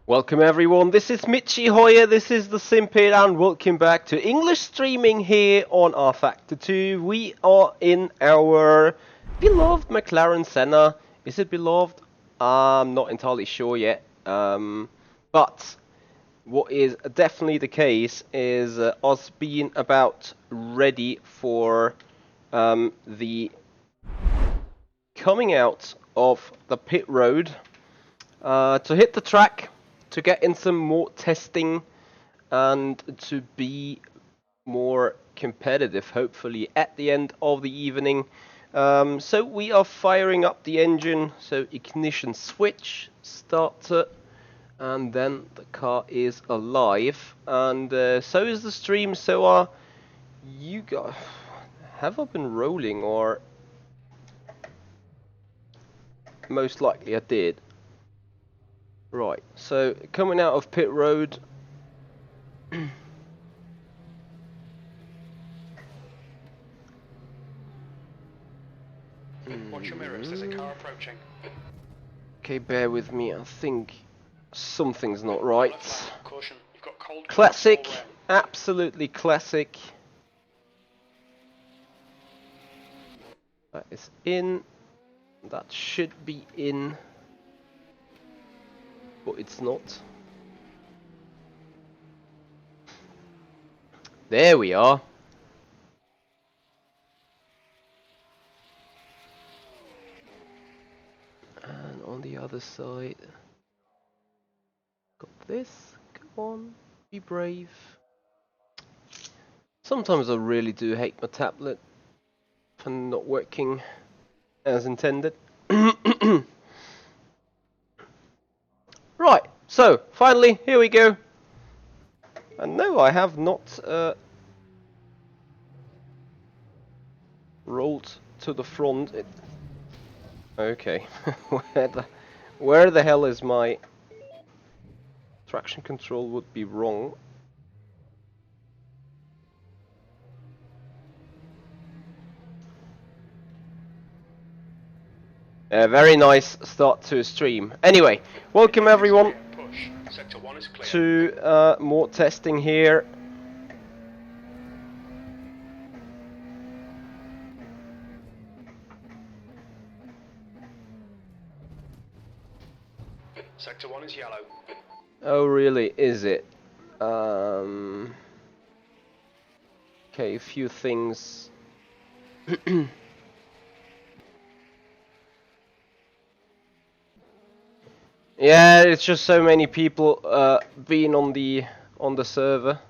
Welcome everyone, this is Mitchy Hoyer, this is the Simpid, and welcome back to English streaming here on rFactor 2. We are in our beloved McLaren Senna. Is it beloved? I'm not entirely sure yet. But what is definitely the case is us being about ready for the coming out of the pit road to hit the track, to get in some more testing and to be more competitive, hopefully, at the end of the evening. So we are firing up the engine, so ignition switch, starter, and then the car is alive. And so is the stream, so are you guys. Have I been rolling, or most likely I did. Right, so coming out of pit road. Watch your mirrors, there's a car approaching. Okay, bear with me, I think something's not right. Caution, you've got cold Classic, absolutely classic. That is in. That should be in. But it's not. There we are. And on the other side, got this. Come on, be brave. Sometimes I really do hate my tablet for not working as intended. Right, so finally, here we go. And no, I have not rolled to the front. Okay, where the hell is my traction control? Would be wrong. Very nice start to a stream. Anyway, welcome everyone to more testing here. Sector 1 is yellow. Oh really, is it? Okay, a few things. Yeah, it's just so many people being on the server.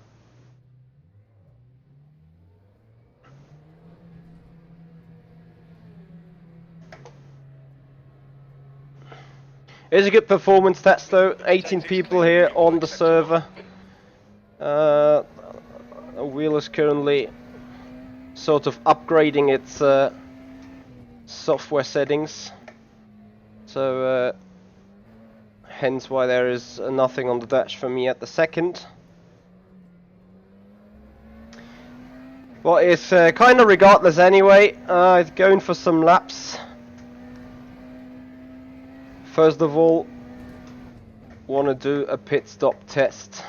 It's a good performance test though. 18 people here on the server. A wheel is currently sort of upgrading its software settings, so hence why there is nothing on the dash for me at the second. Well, it's kind of regardless anyway. It's going for some laps. First of all, want to do a pit stop test.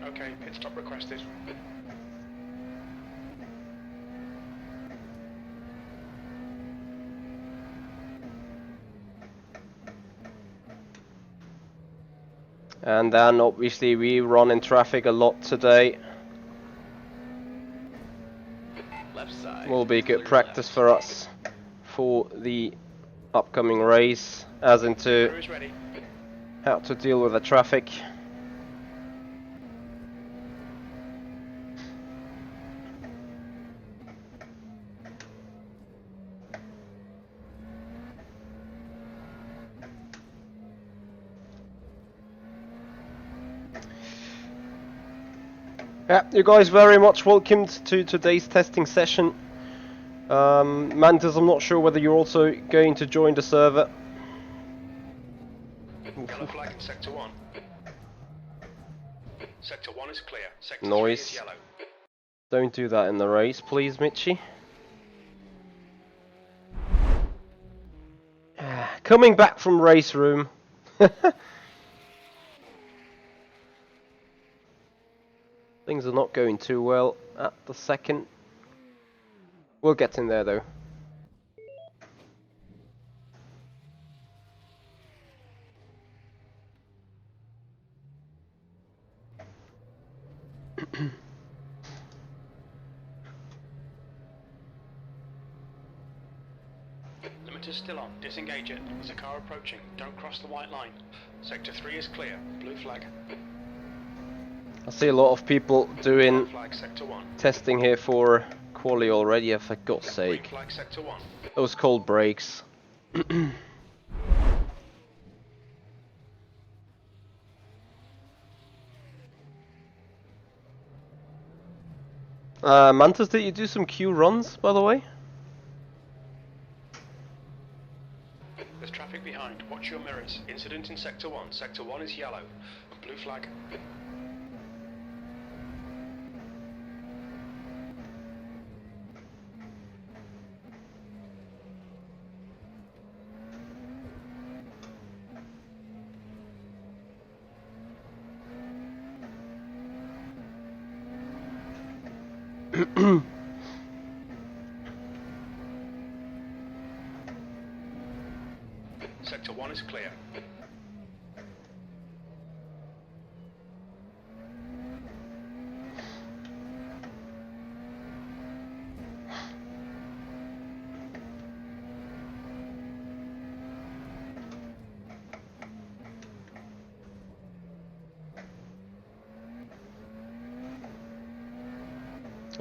Okay, pit stop requested. And then obviously we run in traffic a lot today. Left side. Will be good practice for us for the upcoming race, as into how to deal with the traffic. Yeah, you guys very much welcomed to today's testing session. Mantis, I'm not sure whether you're also going to join the server. Yellow flag in sector 1. Sector 1 is clear. Sector Noise. 3 is yellow. Don't do that in the race, please, Mitchy. Coming back from race room. Things are not going too well at the second. We'll get in there though. Limiter's still on. Disengage it. There's a car approaching. Don't cross the white line. Sector 3 is clear. Blue flag. I see a lot of people doing Flag sector 1. testing here for quali already, for God's Green sake. flag sector 1. Those cold breaks. Mantis, did you do some Q runs, by the way? There's traffic behind. Watch your mirrors. Incident in sector 1. Sector 1 is yellow. Blue flag. Sector 1 is clear.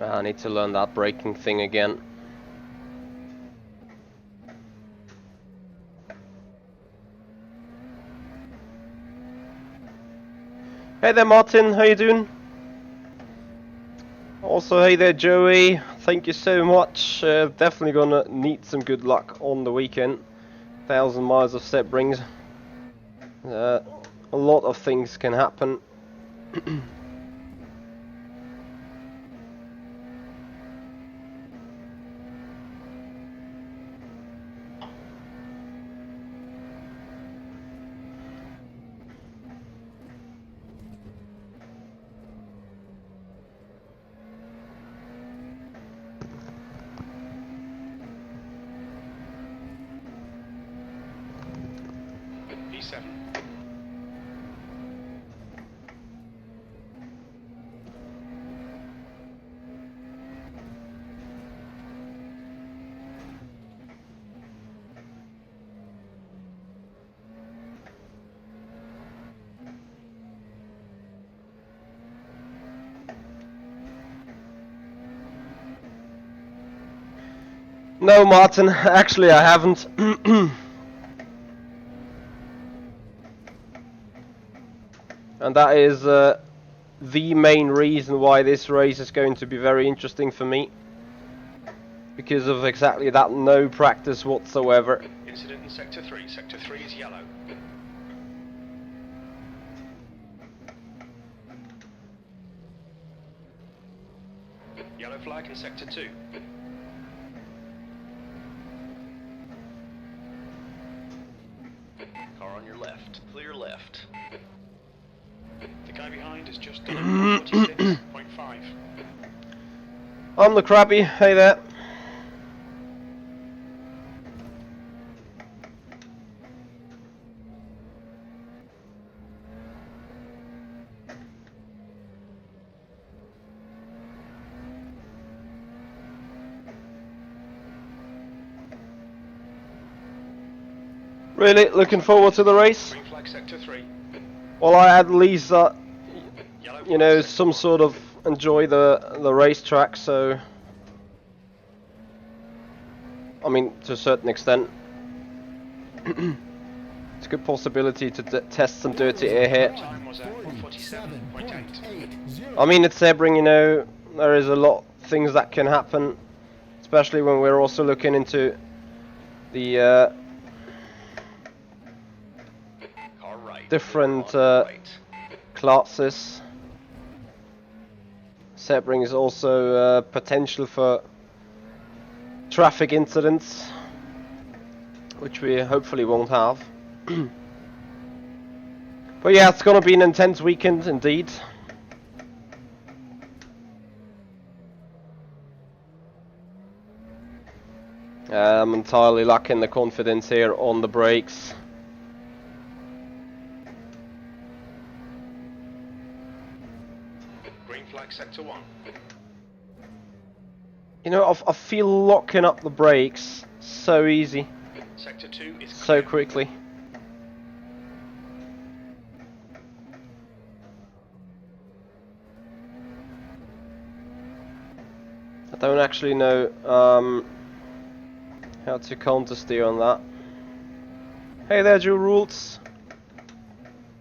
I need to learn that braking thing again. Hey there Martin, how you doing? Also, hey there Joey, thank you so much. Definitely gonna need some good luck on the weekend. 1,000 miles of Sebrings. A lot of things can happen. P7. No Martin, actually I haven't. And that is the main reason why this race is going to be very interesting for me. Because of exactly that, no practice whatsoever. Incident in sector 3. Sector 3 is yellow. Yellow flag in sector 2. Car on your left. Clear left. The guy behind has just done a 46.5. I'm the Krabby, hey there. Really looking forward to the race. Green flag sector 3. Well, I at least, Yellow you know, flag some sector sort of enjoy the racetrack. So, I mean, to a certain extent, it's a good possibility to test some dirty air here. Time was at 47.8. I mean, it's Sebring, you know, there is a lot of things that can happen, especially when we're also looking into the Car right. different Clear on right. classes. Sebring is also potential for traffic incidents. which we hopefully won't have. But yeah, it's gonna be an intense weekend indeed. I'm entirely lacking the confidence here on the brakes. Green flag sector 1. You know, I feel locking up the brakes so easy, Sector 2 is so clear. quickly. I don't actually know how to counter steer on that. Hey there, Drew Rules.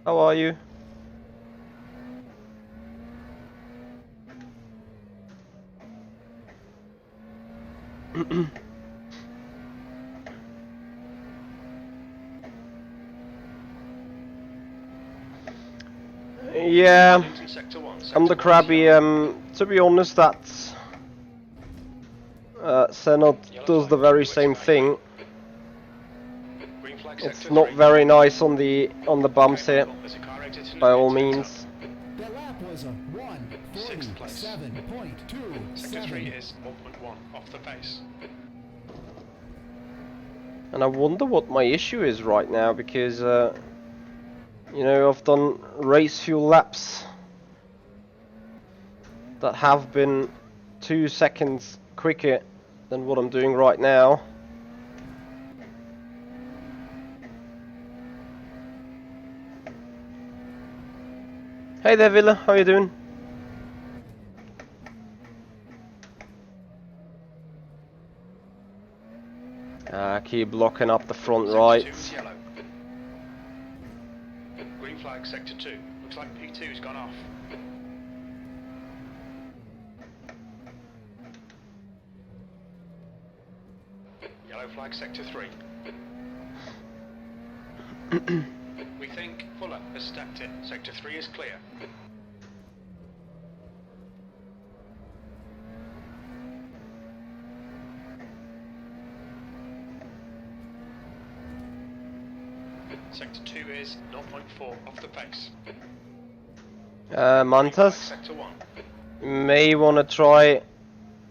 How are you? Yeah, Into sector 1. I'm the Sector 1 is crabby. yellow. To be honest, that's Senot Yellow does the flag, very to same exit thing. Green flag It's sector not 3. very nice on the bumps Okay, here, Michael, there's a car exiting by the all pits, heads means. The lap was a 6th place. 1:47.27. Sector 3 is 1.1 off the pace. And I wonder what my issue is right now, because you know, I've done race fuel laps that have been 2 seconds quicker than what I'm doing right now. Hey there, Villa, how you doing? Keep blocking up the front right. Sector 2 is yellow. Green flag sector 2. Looks like P2's gone off. Yellow flag sector 3. We think Fuller has stacked it. Sector 3 is clear. Sector 2 is 0.4 off the pace. Mantas, Sector 1. may want to try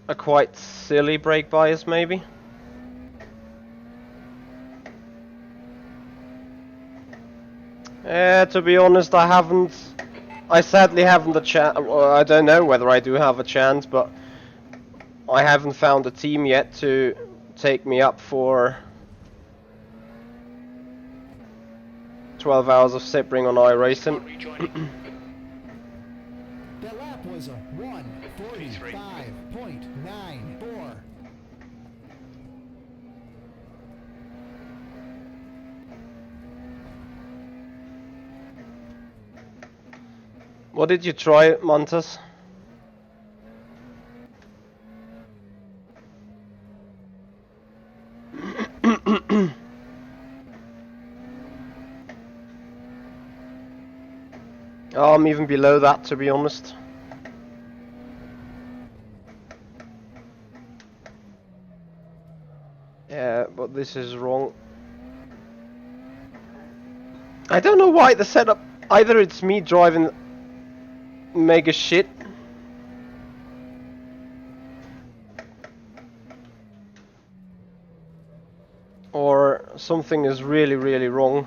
a quite silly brake bias, maybe. To be honest, I sadly haven't a chance. Well, I don't know whether I do have a chance, but I haven't found a team yet to take me up for 12 hours of Sebring on iRacing. Rejoining. The lap was a 1:45.94. What did you try, Mantas? Oh, I'm even below that, to be honest. Yeah, but this is wrong. I don't know why the setup. Either it's me driving mega shit, or something is really, really wrong.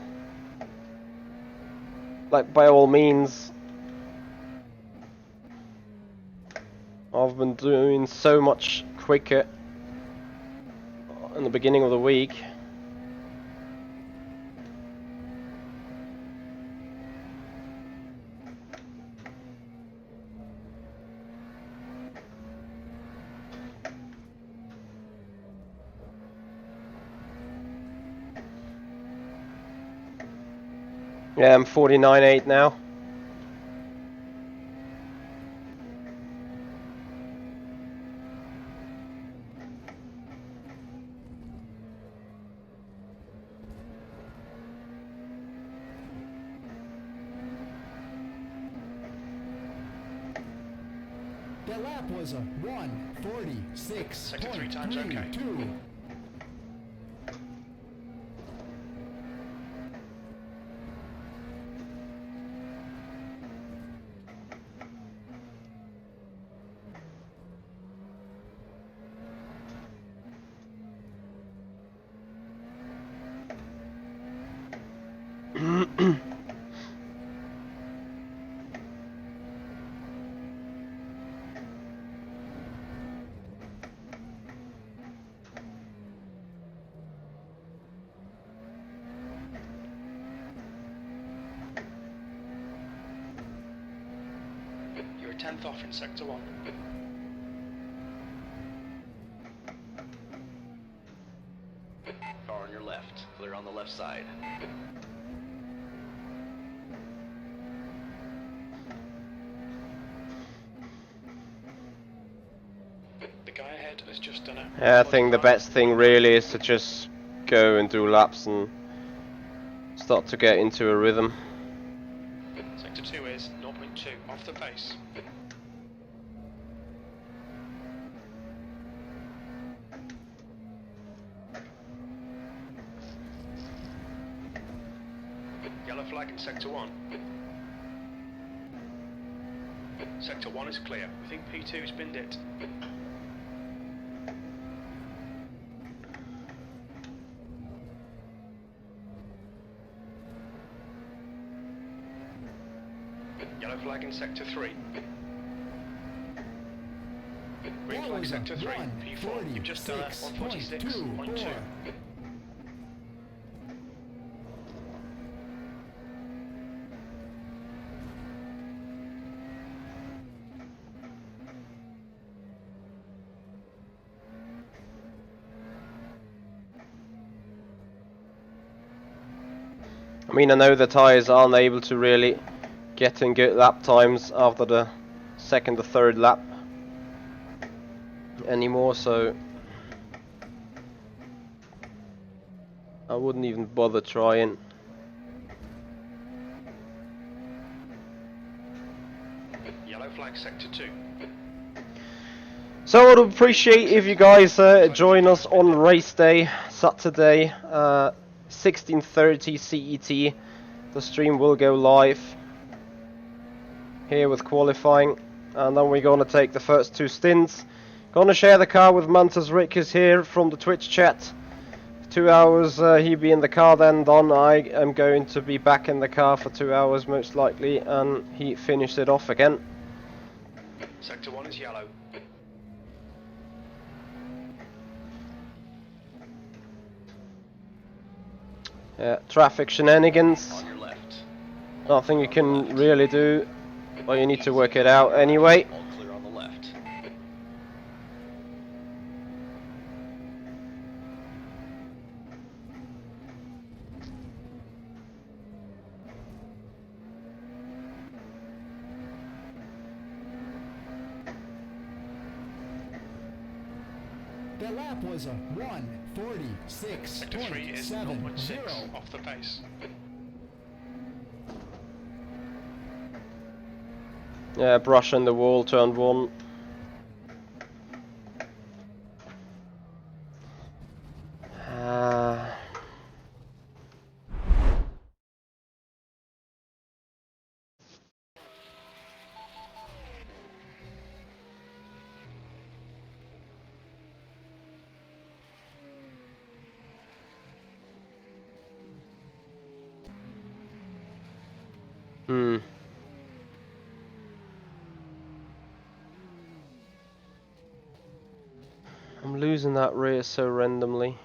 Like, by all means, I've been doing so much quicker in the beginning of the week. Yeah, I'm 49.8 now. The lap was a 1:46.32. You're a 10th off in Sector 1. Car on your left. Clear on the left side. The guy ahead has just done it. Yeah, I think the best thing really is to just go and do laps and start to get into a rhythm. Sector 2 is 0.2 off the pace. Yellow flag in Sector 1. Sector 1 is clear. We think P2's binned it. Yellow flag in Sector 3. Green That flag was a Sector 3. P4. You've just done a 146.2. 146.24. I mean, I know the tyres aren't able to really get in good lap times after the second or third lap anymore, so I wouldn't even bother trying. Yellow flag Sector 2. So I would appreciate if you guys join us on race day, Saturday, 16:30 CET. The stream will go live here with qualifying, and then we're gonna take the first two stints. Gonna share the car with Mantas Rickers here from the Twitch chat. 2 hours he'll be in the car, then Don I am going to be back in the car for 2 hours most likely, and he finished it off again. Sector 1 is yellow. Traffic shenanigans, On your left. nothing you can really do, but you need to work it out anyway. All clear on the left. The lap was a Sector 3 is 0.6 146.70. off the pace. Yeah, brushing the wall, turn one. I'm losing that rear so randomly.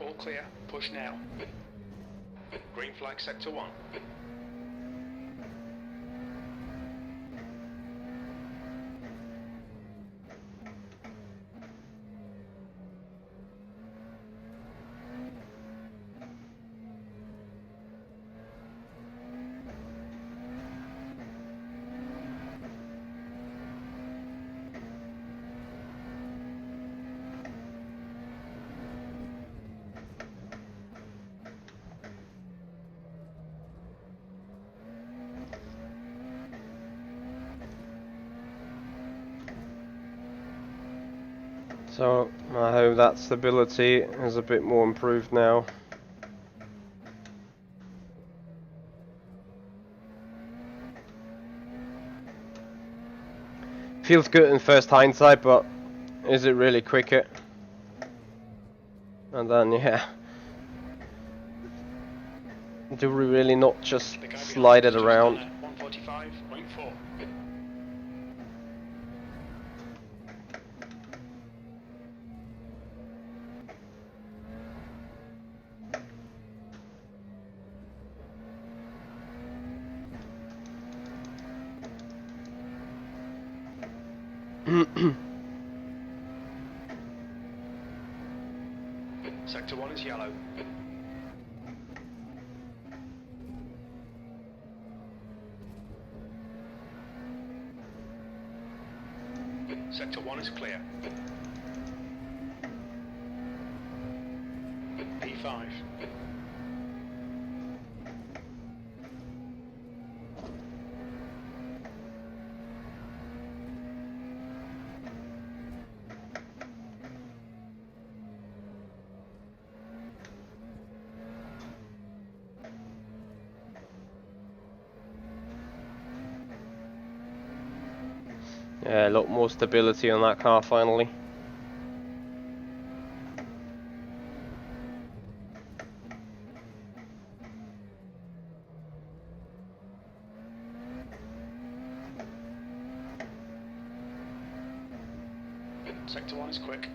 All clear. Push now. Green flag Sector 1. So I hope that stability is a bit more improved now. Feels good in first hindsight, but is it really quicker? And then, yeah. Do we really not just The guy slide behind it has just done around? a 145.4. Sector 1 is yellow. Sector 1 is clear. P5. Yeah, a lot more stability on that car finally. Sector 1 is quick.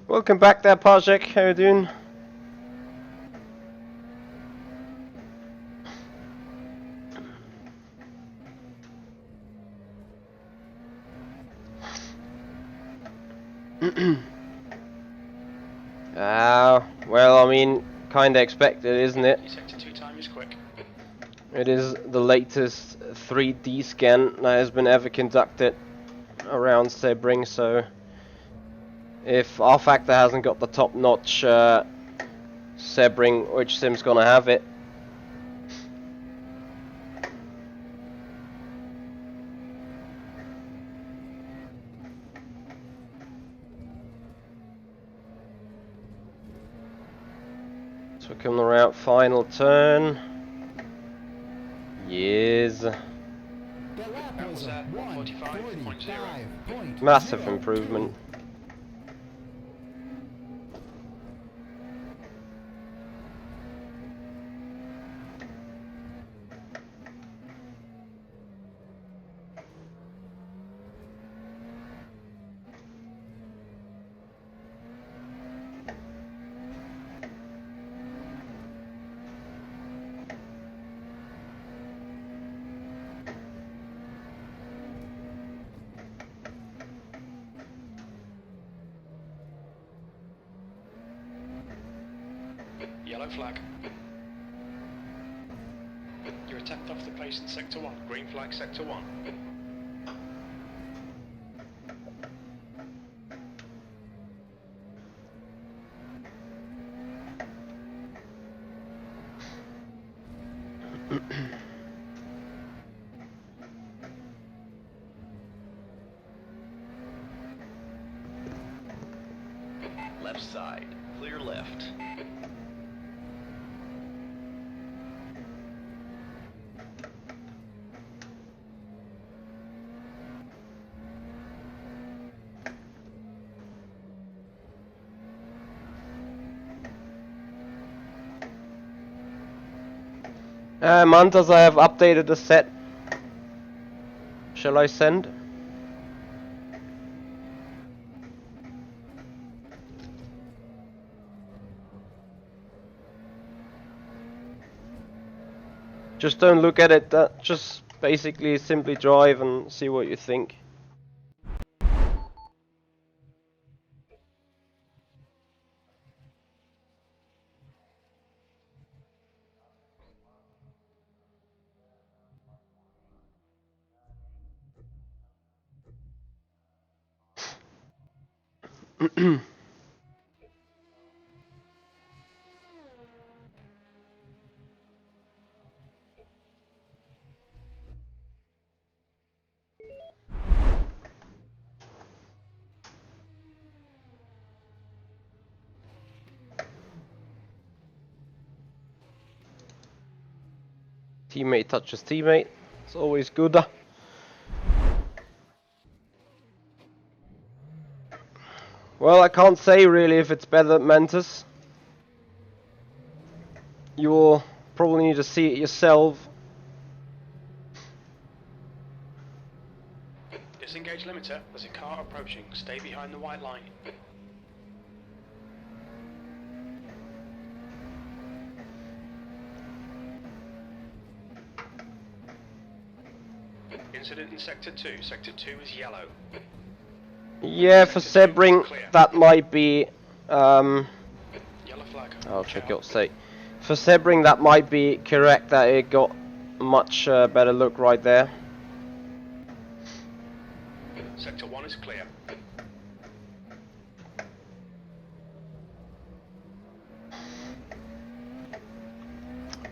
Welcome back there, Pajek. How you doing? Well, I mean, kinda expected, isn't it? Your sector 2 time is quick. It is the latest 3D scan that has been ever conducted around Sebring, so if rFactor hasn't got the top-notch Sebring, which sim's gonna have it? So we're coming around final turn. Yes. The lap That was was a at 145.0. 1:45.02. Massive improvement. Yellow flag. You're a tenth off the pace in sector 1. Green flag sector 1. Left side, clear left. Mantas, I have updated the set. Shall I send? Just don't look at it, just basically simply drive and see what you think. Teammate touches teammate. It's always good. Well, I can't say really if it's better than Mantis. You'll probably need to see it yourself. Disengage limiter. There's a car approaching. Stay behind the white line. Incident in Sector 2. Sector 2 is yellow. Yeah, for Sebring, that might be. Yellow flag. I'll check your state. For Sebring, that might be correct that it got much better look right there. Sector 1 is clear.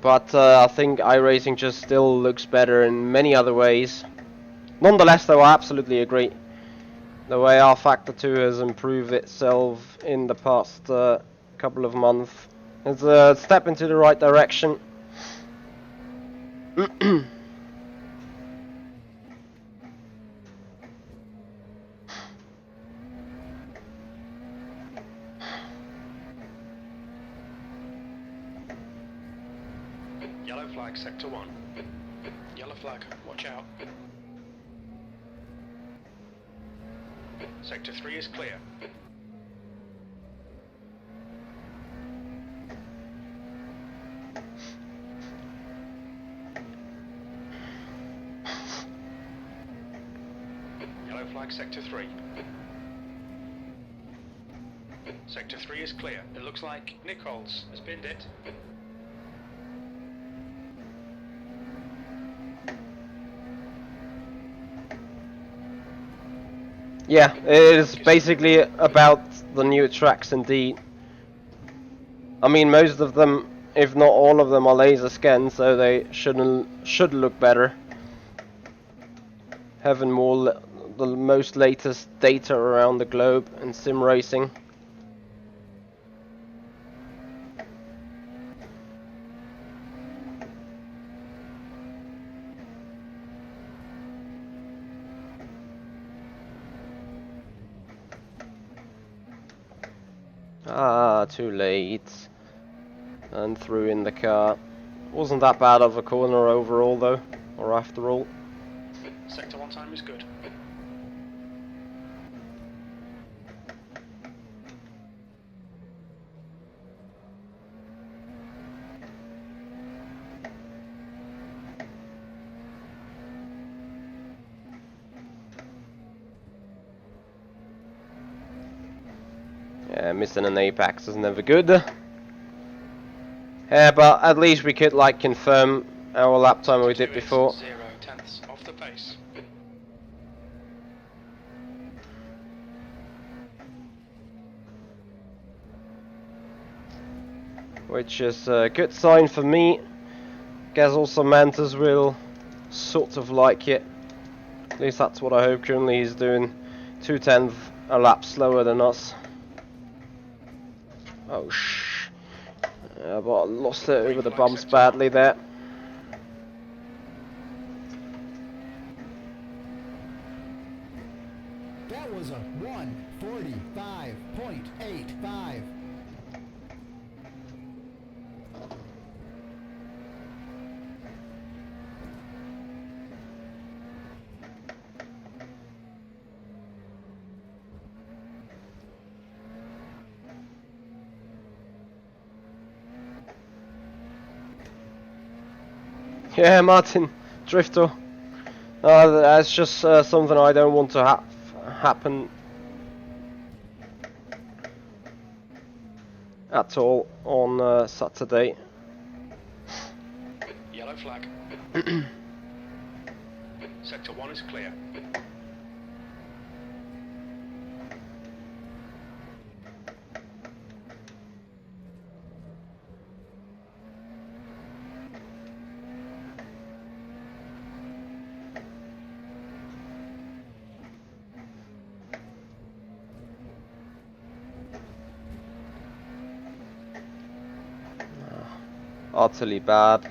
But I think iRacing just still looks better in many other ways. Nonetheless, though, I absolutely agree. The way rFactor 2 has improved itself in the past couple of months is a step into the right direction. Yellow flag, Sector 1. Yellow flag, watch out. Sector 3 is clear. Yellow flag, Sector 3. Sector 3 is clear. It looks like Nichols has binned it. Yeah, it is basically about the new tracks indeed. I mean, most of them, if not all of them, are laser scanned, so they should look better. Having the most latest data around the globe in sim racing. Ah, too late. And threw in the car. Wasn't that bad of a corner overall though, or after all. Sector 1 time is good. Yeah, missing an apex is never good. Yeah, but at least we could like confirm our lap time we did before. 0 tenths off the pace. Which is a good sign for me. Guess also Mantis will sort of like it. At least that's what I hope. Currently he's doing 2/10 a lap slower than us. Oh yeah, but I lost it over the bumps badly there. That was a 1:45.85. Yeah, Martin, Drifter. That's just something I don't want to happen at all on Saturday. Yellow flag. Sector 1 is clear. Utterly bad.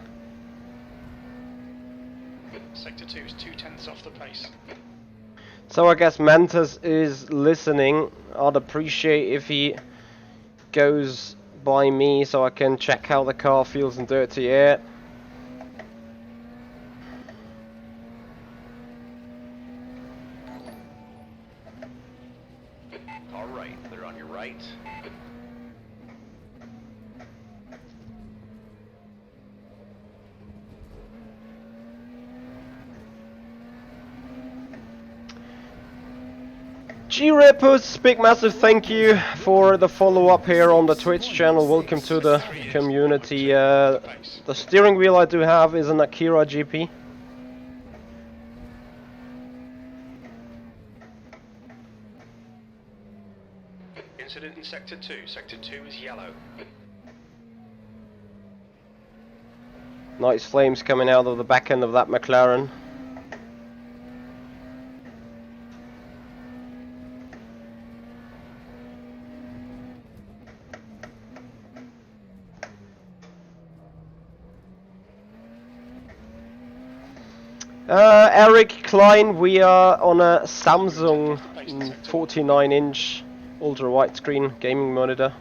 off the pace. So I guess Mantis is listening. I'd appreciate if he goes by me so I can check how the car feels in dirty air. Alright, they're on your right. G-Repos, big massive thank you for the follow-up here on the Twitch channel. Welcome to the community. The steering wheel I do have is an Akira GP. Incident in Sector 2. Sector 2 is yellow. Nice flames coming out of the back end of that McLaren. Eric Klein, we are on a Samsung 49-inch ultra widescreen gaming monitor.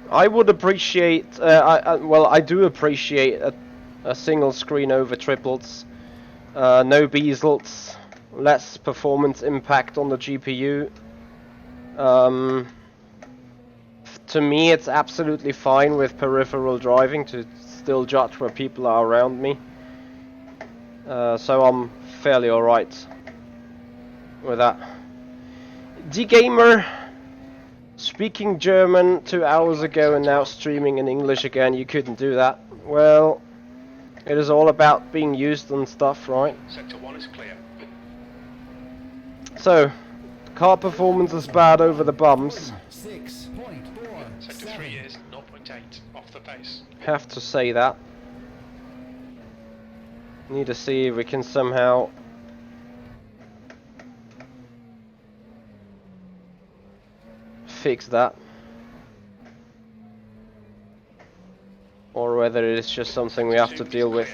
I would appreciate, well, I do appreciate a single screen over triplets, no bezels, less performance impact on the GPU. To me, it's absolutely fine with peripheral driving to still judge where people are around me. So I'm fairly alright with that. D-Gamer, speaking German 2 hours ago and now streaming in English again. You couldn't do that. Well, it is all about being used and stuff, right? Sector 1 is clear. So, car performance is bad over the bumps. 6.4. Sector 3 is 0.8 off the pace. Have to say that. Need to see if we can somehow fix that, or whether it is just something we have to deal with.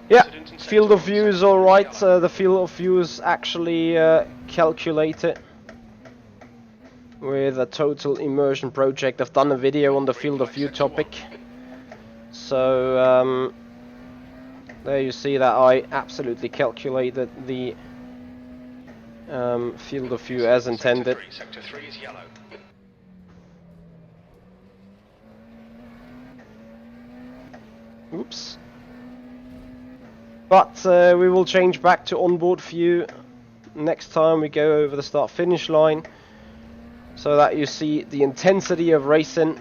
Yeah, field of view is alright. The field of view is actually calculated with a total immersion project. I've done a video on the field of view topic, so there you see that I absolutely calculated the field of view as intended. Sector 3 is yellow. Oops. But we will change back to onboard view next time we go over the start finish line, so that you see the intensity of racing.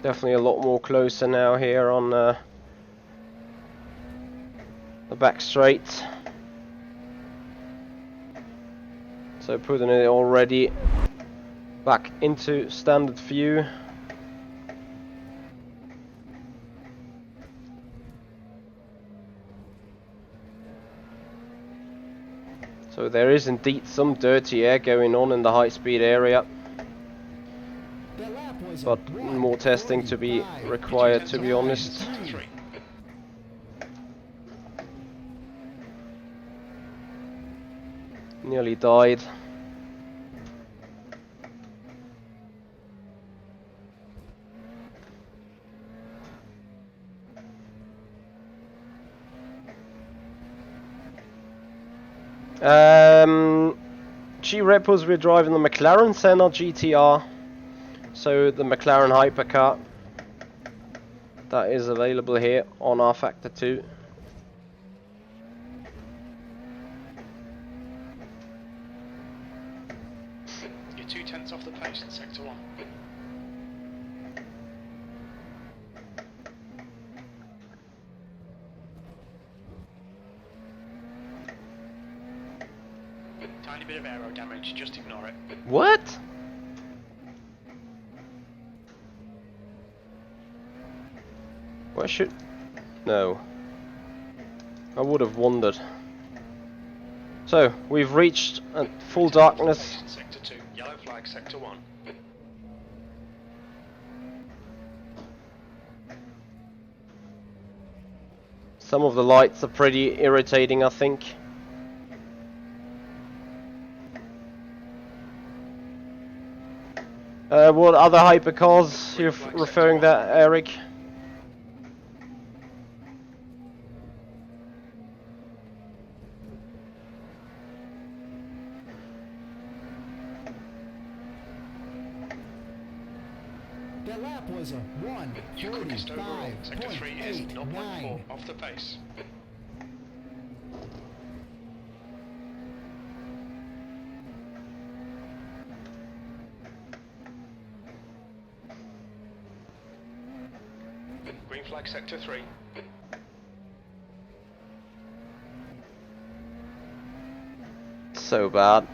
Definitely a lot more closer now here on the back straight. So putting it already back into standard view. So there is indeed some dirty air going on in the high speed area, but more testing to be required, to be honest. Nearly died. G-Repos, we're driving the McLaren Senna GTR, so the McLaren hypercar that is available here on rFactor 2. You're 0.2 off the pace in Sector 1. Tiny bit of aero damage, just ignore it. What? Where should... No. I would have wondered. So, we've reached full darkness. Sector 2, yellow flag, Sector 1. Some of the lights are pretty irritating, I think. What other hypercars you're referring that, Eric? The lap was a Your quickest overall, Sector 3 is 0.4 1:45.89. off the pace. Green flag, Sector 3. So bad.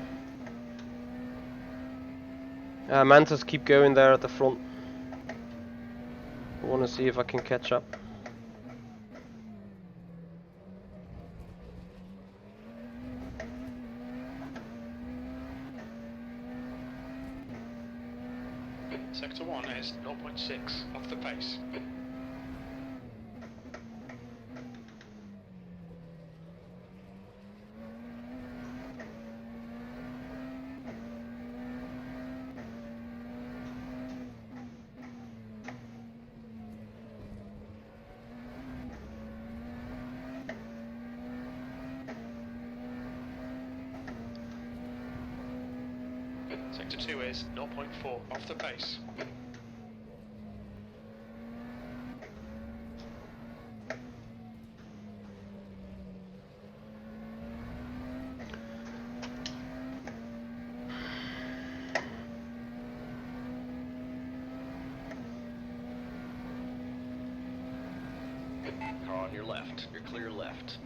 Mantas keep going there at the front. I want to see if I can catch up. Sector 1 is 0.6 off the pace. Sector 2 is 0.4 off the pace. Car on your left. You're clear left.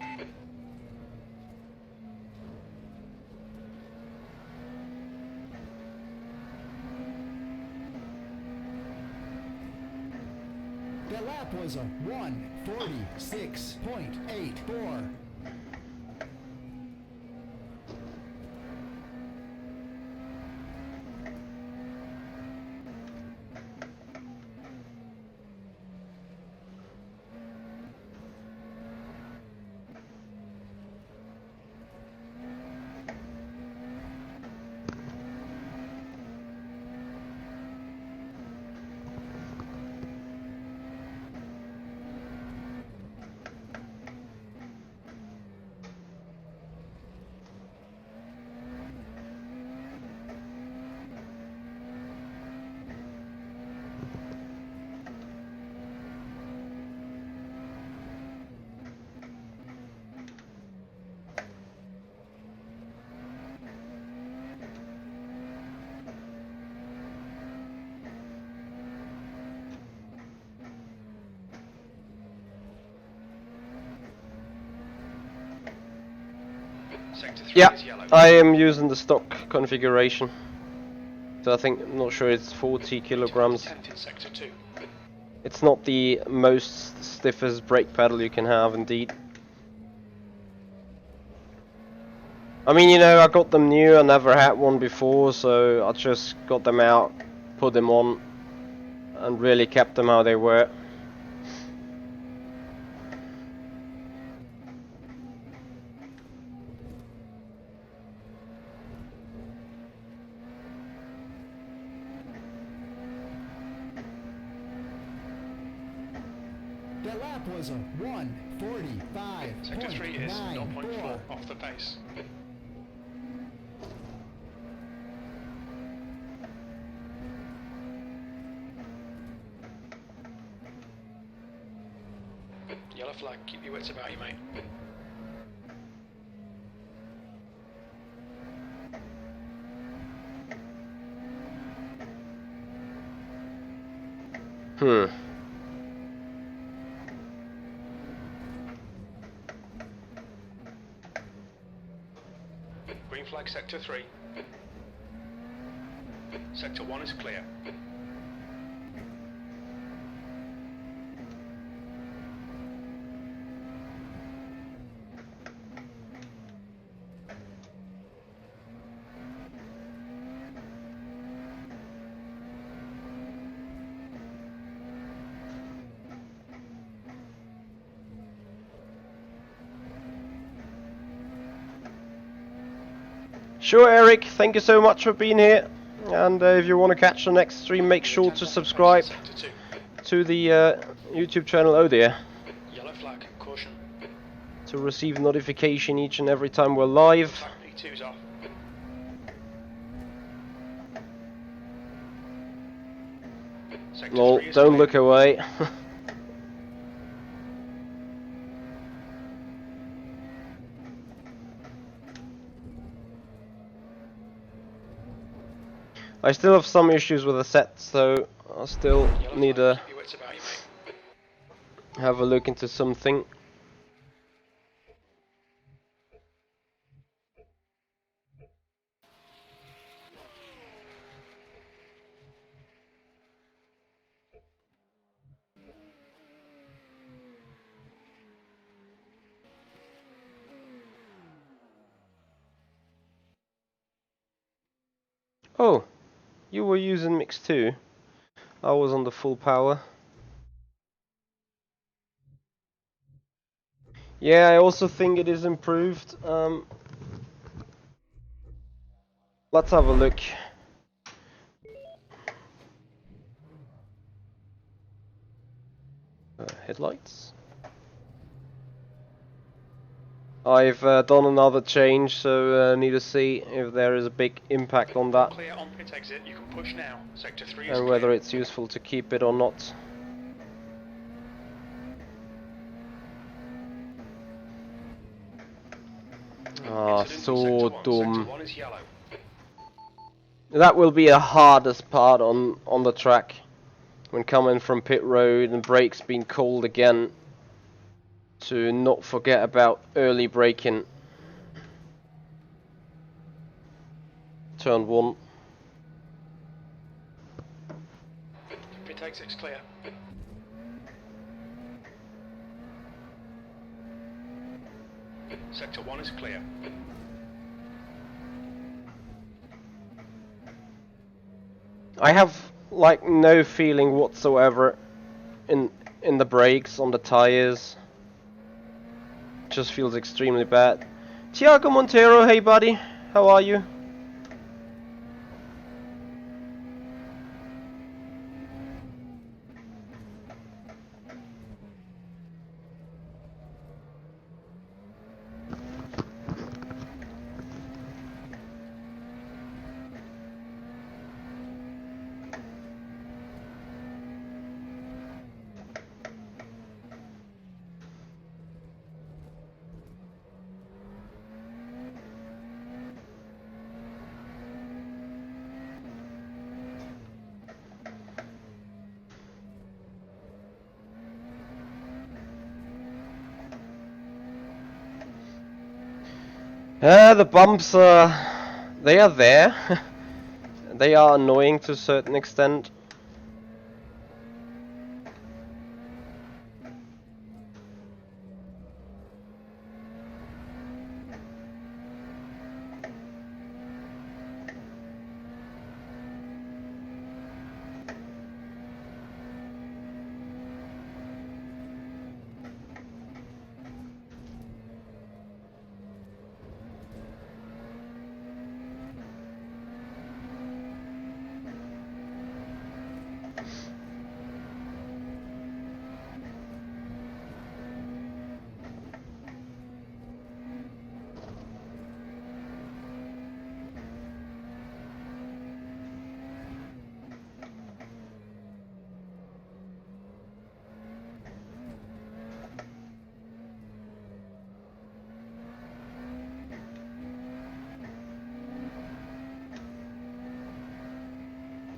The lap was a 1:46.84. Sector 3 Yeah, is yellow. I am using the stock configuration. So I think, I'm not sure, it's 40 kilograms. Tent in Sector 2. It's not the most stiffest brake pedal you can have, indeed. I mean, you know, I got them new, I never had one before, so I just got them out, put them on, and really kept them how they were. The lap was a 1:45.94. Sector 3 is 0.4 off the pace. Yellow flag, keep your wits about you, mate. Green flag sector 3. Sector 1 is clear. Sure, Eric, thank you so much for being here. And if you want to catch the next stream, make sure to subscribe Sector 2. to the YouTube channel. Oh dear. Yellow flag, caution. To receive notification each and every time we're live. Flag P2's off. Sector Lol, 3 is don't clear. look away. I still have some issues with the set, so I still Yellow need flag, to keep your wits about you, mate. have a look into something. Oh, you were using mix 2. I was on the full power. Yeah, I also think it is improved. Let's have a look. Headlights. I've done another change, so need to see if there is a big impact on that, Clear on pit exit, you can push now. Sector 3 is and clear. whether it's useful to keep it or not. Ah, Incident in so sector 1. dumb. Sector 1 is yellow. That will be the hardest part on the track, when coming from pit road and brakes being cold again, to not forget about early braking. Turn 1. Pit exit's clear. Sector 1 is clear. I have like no feeling whatsoever in the brakes, on the tires. Just feels extremely bad. Tiago Montero, hey buddy, how are you? The bumps, they are there. They are annoying to a certain extent.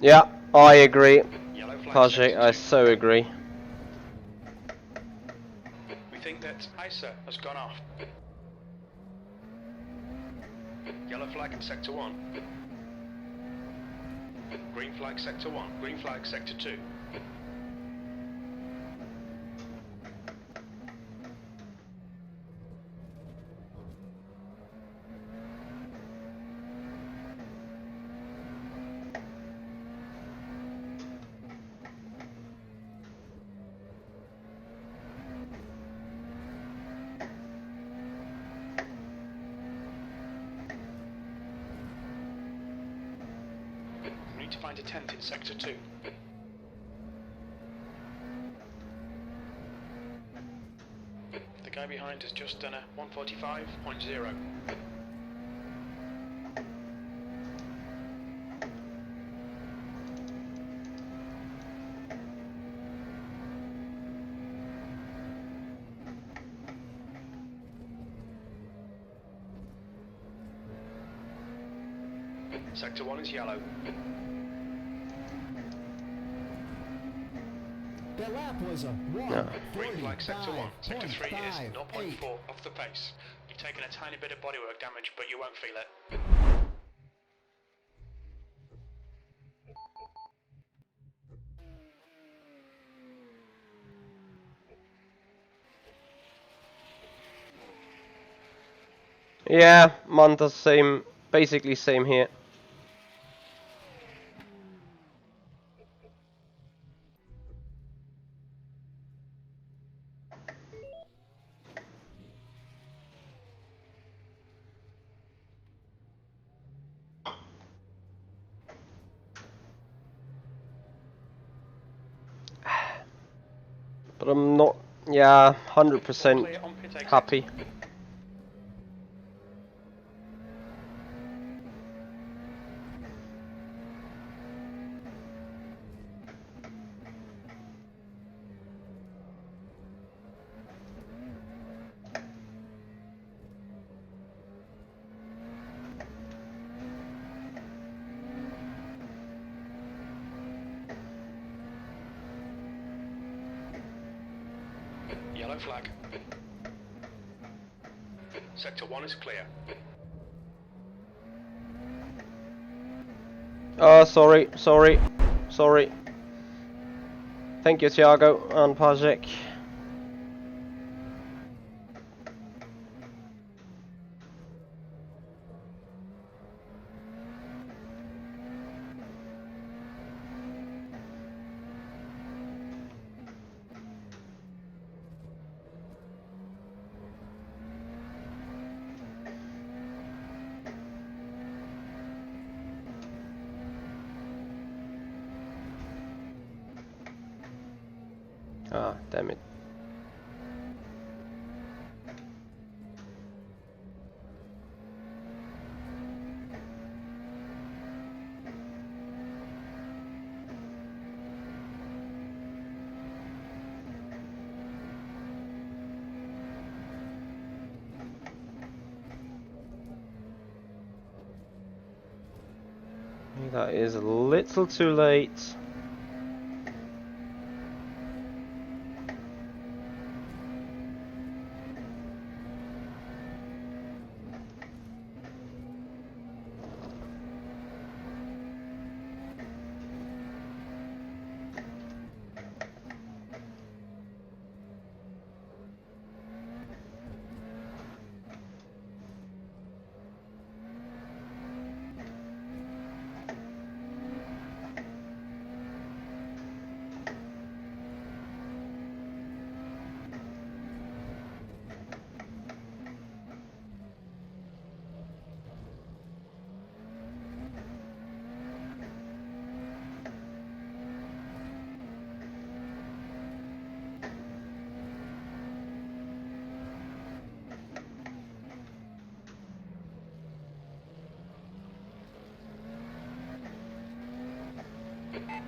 Yeah, I agree. Yellow flag Pajay, sector I 2. so agree. We think that ISA has gone off. Yellow flag in sector 1. Green flag sector 1. Green flag sector 2. We need to find a tent in sector 2. The guy behind has just done a 145.0. Sector 1 is yellow. That lap was a No. Green flag sector 1. Sector 3 is 1:45.8. 0.4 off the pace. You've taken a tiny bit of bodywork damage, but you won't feel it. Yeah, Manta's same, basically same here. But I'm not, yeah, 100% Clear on pit exit. happy. Yellow flag. Sector 1 is clear. Oh, sorry. Thank you, Thiago and Pajek. Ah, damn it. That is a little too late.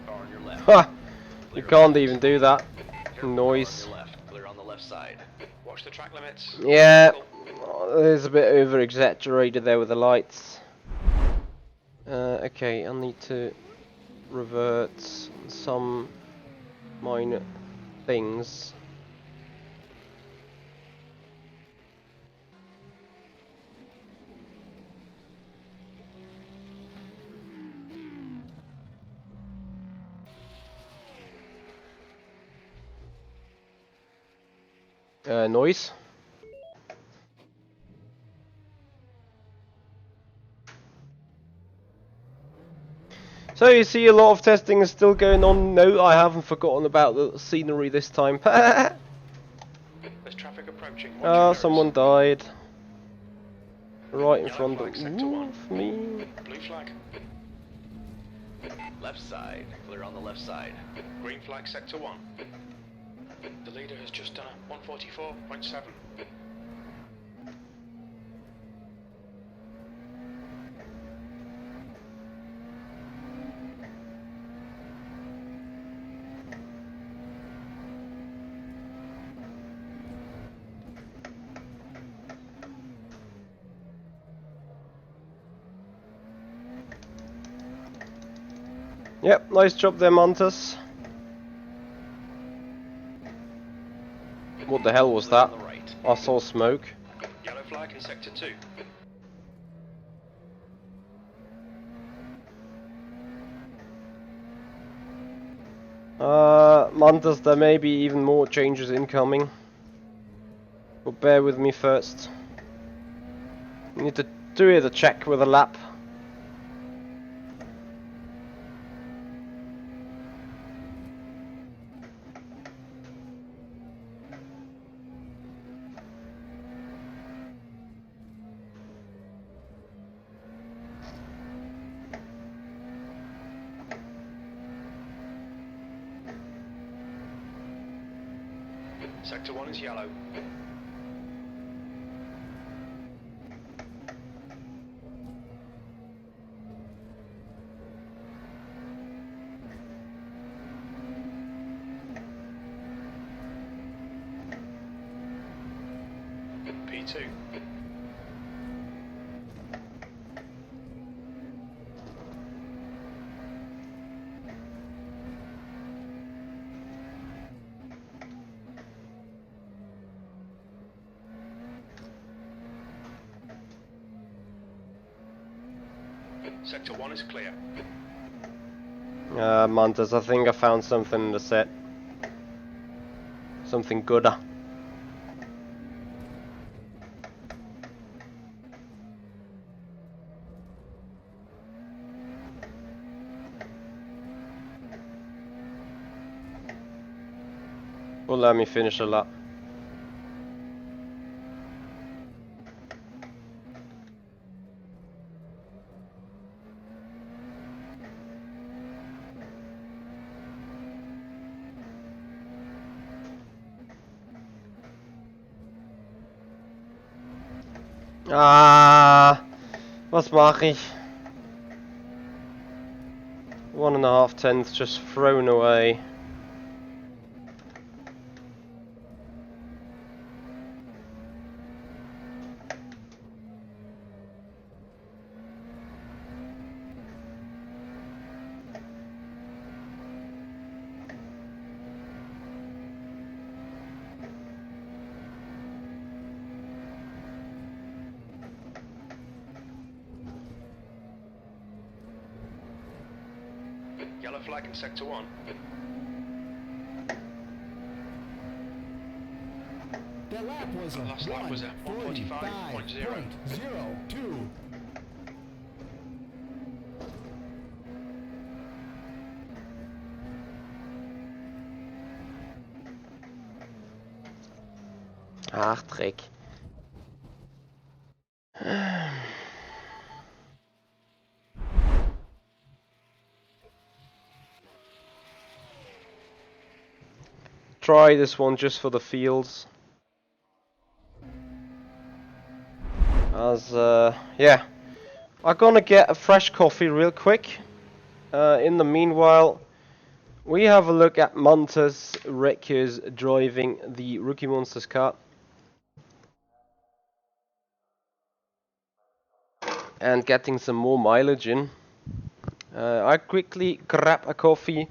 Car on your left. Ha! You Clear can't left. even do that. Car on Noise. your left. Clear on the left side. Watch the track limits. Yeah, Cool. it's a bit over exaggerated there with the lights. Okay, I need to revert some minor things. Noise. So you see a lot of testing is still going on. No, I haven't forgotten about the scenery this time. There's traffic approaching. Watch your Someone died. Right in Yellow front flag, sector 1. of me. Blue flag. Left side. Clear on the left side. Green flag, sector 1. The leader has just done a 144.7. Yep, nice job there, Mantis. What the hell was that? On the right. I saw smoke. Yellow flag in sector 2. Mantis, there may be even more changes incoming. But bear with me first. Need to do the check with a lap. Sector 1 is yellow. P2. Sector 1 is clear. Mantis, I think I found something in the set. Something good. Well, let me finish a lap. Was mache ich? 1.5 tenths just thrown away. Yellow flag in sector 1. That lap was a Last lap was a 145.0. 145.02. Ach, Dreck. Try this one just for the feels. Yeah. I'm gonna get a fresh coffee real quick. In the meanwhile, we have a look at Mantis Wreckers driving the Rookie Monsters car. And getting some more mileage in. I quickly grab a coffee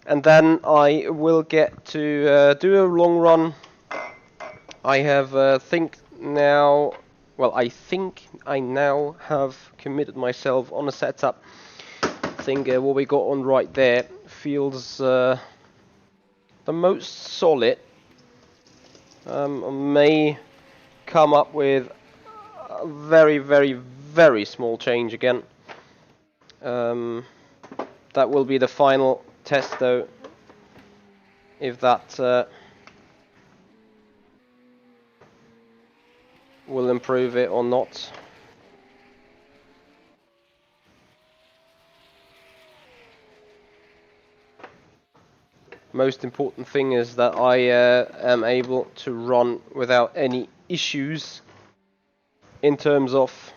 and then I will get to do a long run. I have I think I now have committed myself on a setup. I think what we got on right there feels the most solid. I may come up with a very, very, very small change again. That will be the final test though, if that will improve it or not. Most important thing is that I am able to run without any issues in terms of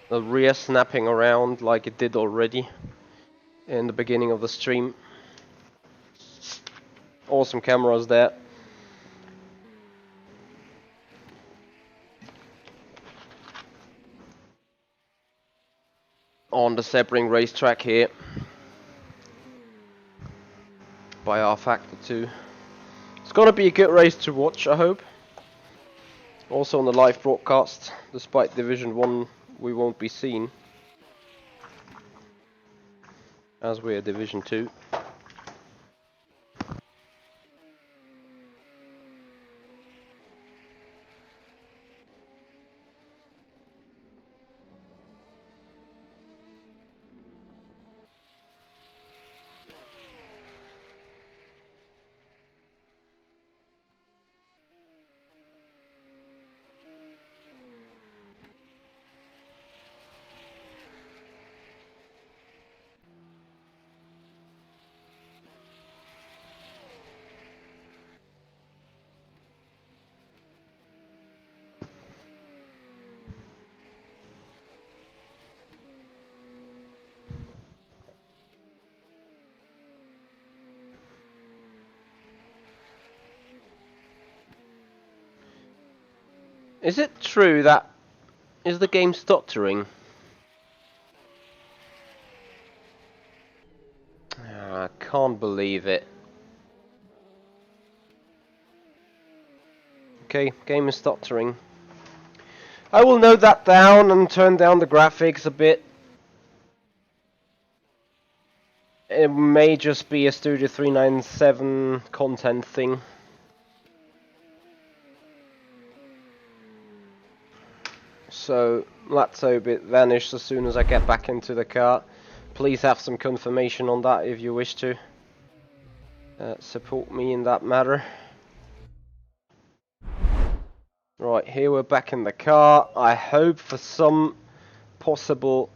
the rear snapping around like it did already in the beginning of the stream. Awesome cameras there. On the Sebring racetrack here by rFactor 2. It's gonna be a good race to watch, I hope. Also on the live broadcast, despite Division 1 we won't be seen, as we are Division 2. Is it true that is the game stuttering? I can't believe it. Okay, game is stuttering. I will note that down and turn down the graphics a bit. It may just be a Studio 397 content thing. So let's hope it vanishes as soon as I get back into the car. Please have some confirmation on that if you wish to support me in that matter. Right, here we're back in the car. I hope for some possible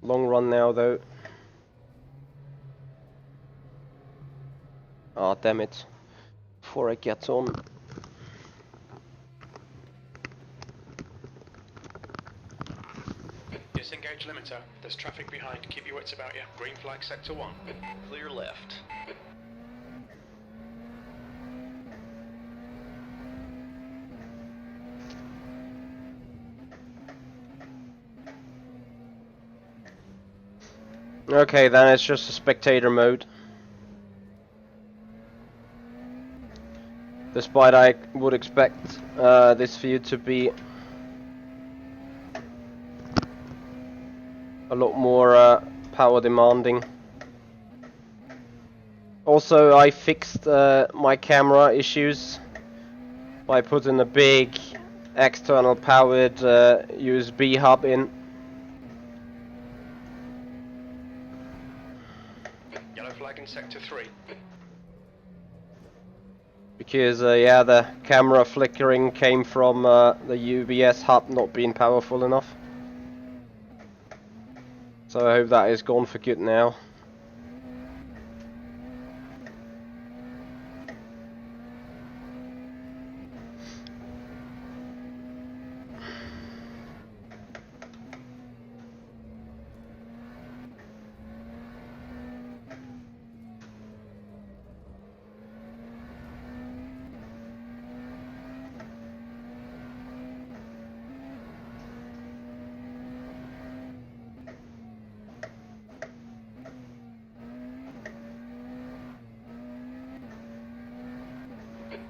long run now though. Ah, damn it. Before I get on. Disengage limiter. There's traffic behind. Keep your wits about you. Green flag sector 1. Clear left. Okay, then it's just a spectator mode. Despite I would expect this view to be a lot more power demanding. Also, I fixed my camera issues by putting a big external powered USB hub in. Yellow flag in sector 3. Because yeah, the camera flickering came from the UBS hub not being powerful enough. So I hope that is gone for good now.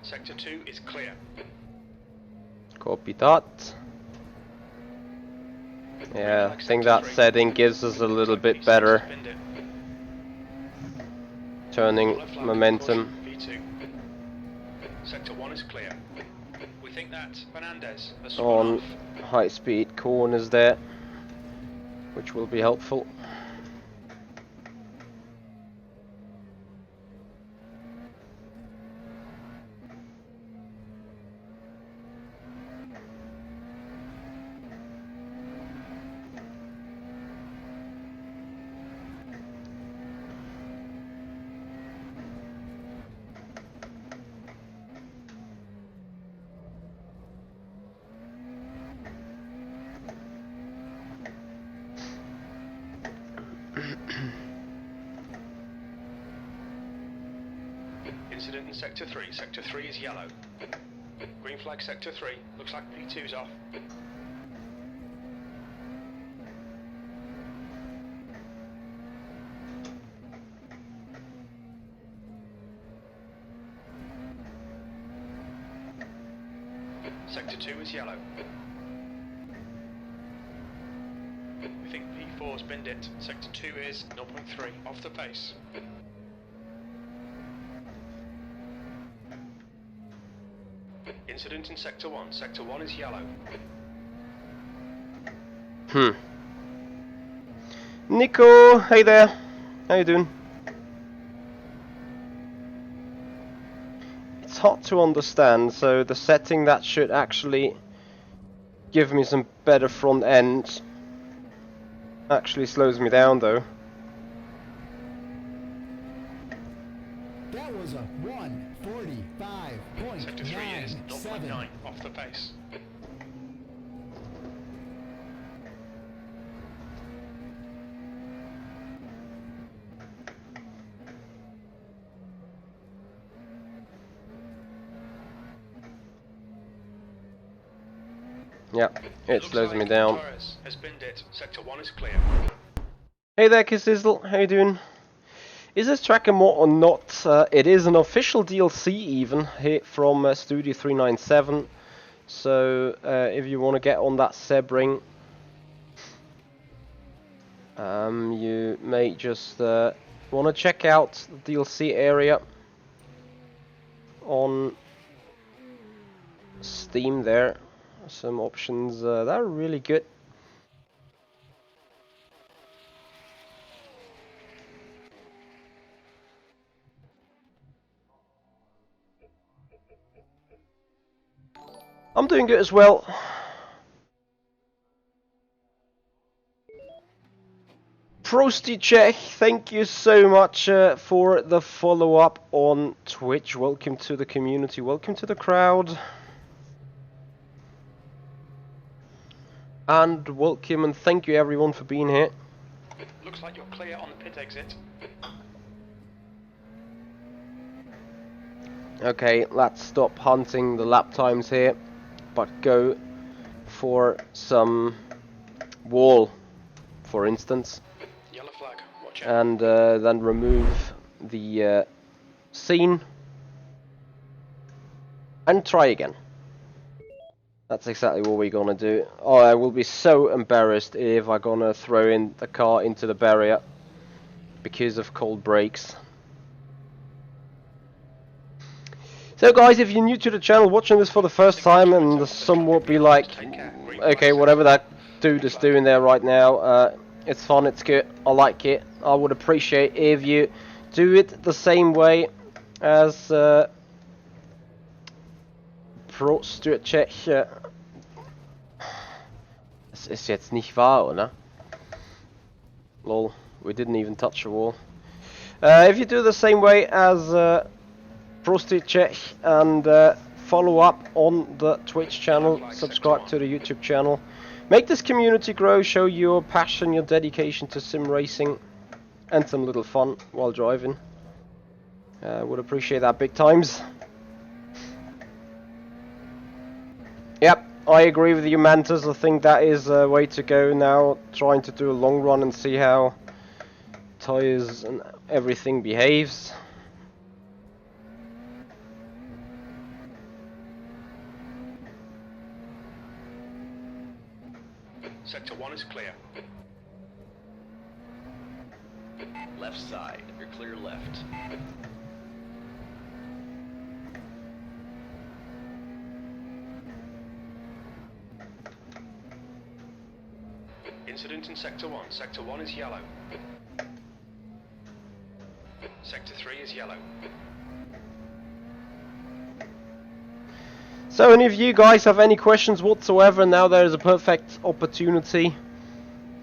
Sector 2 is clear. Copy that. Yeah, I think that setting gives us a little bit better turning Left flag, momentum caution, V2. Sector 1 is clear. We think that Fernandez has on spun off. high-speed corners there, which will be helpful. Incident in Sector 3. Sector 3 is yellow. Green flag Sector 3. Looks like P2's off. Sector 2 is yellow. We think P4's binned it. Sector 2 is 0.3 off the pace. Incident in Sector 1. Sector 1 is yellow. Nico, hey there. How you doing? It's hard to understand, so the setting that should actually give me some better front end actually slows me down though. That was a 1:45.97. Sector 3 is 0.9 off the pace. Yeah, it slows me down. Torres has binned it. Sector 1 is clear. Hey there, Kissizzle, how you doing? Is this track a mod or not? It is an official DLC even, here from Studio 397. So, if you want to get on that Sebring, you may just want to check out the DLC area on Steam there. Some options that are really good. I'm doing good as well. Prosty Czech, thank you so much for the follow-up on Twitch. Welcome to the community, welcome to the crowd. And welcome and thank you everyone for being here. Looks like you're clear on the pit exit. Okay, let's stop hunting the lap times here, but go for some wall, for instance. Yellow flag, watch out. And then remove the scene and try again. That's exactly what we're gonna do. Oh, I will be so embarrassed if I'm gonna throw in the car into the barrier because of cold brakes. So guys, if you're new to the channel, watching this for the first time, and some will be like, okay, whatever that dude is doing there right now, it's fun, it's good, I like it. I would appreciate if you do it the same way as Prostitschek. Das ist jetzt nicht wahr, oder? Lol, we didn't even touch a wall. If you do the same way as Prostitschek and follow up on the Twitch channel, subscribe to the YouTube channel, make this community grow, show your passion, your dedication to sim racing, and some little fun while driving. Would appreciate that big times. Yep, I agree with you, Mantas. I think that is a way to go now, trying to do a long run and see how tires and everything behaves. Sector 1 is clear. left side. You're clear left. Incident in Sector 1. Sector 1 is yellow. Sector 3 is yellow. So any of you guys have any questions whatsoever? Now there is a perfect opportunity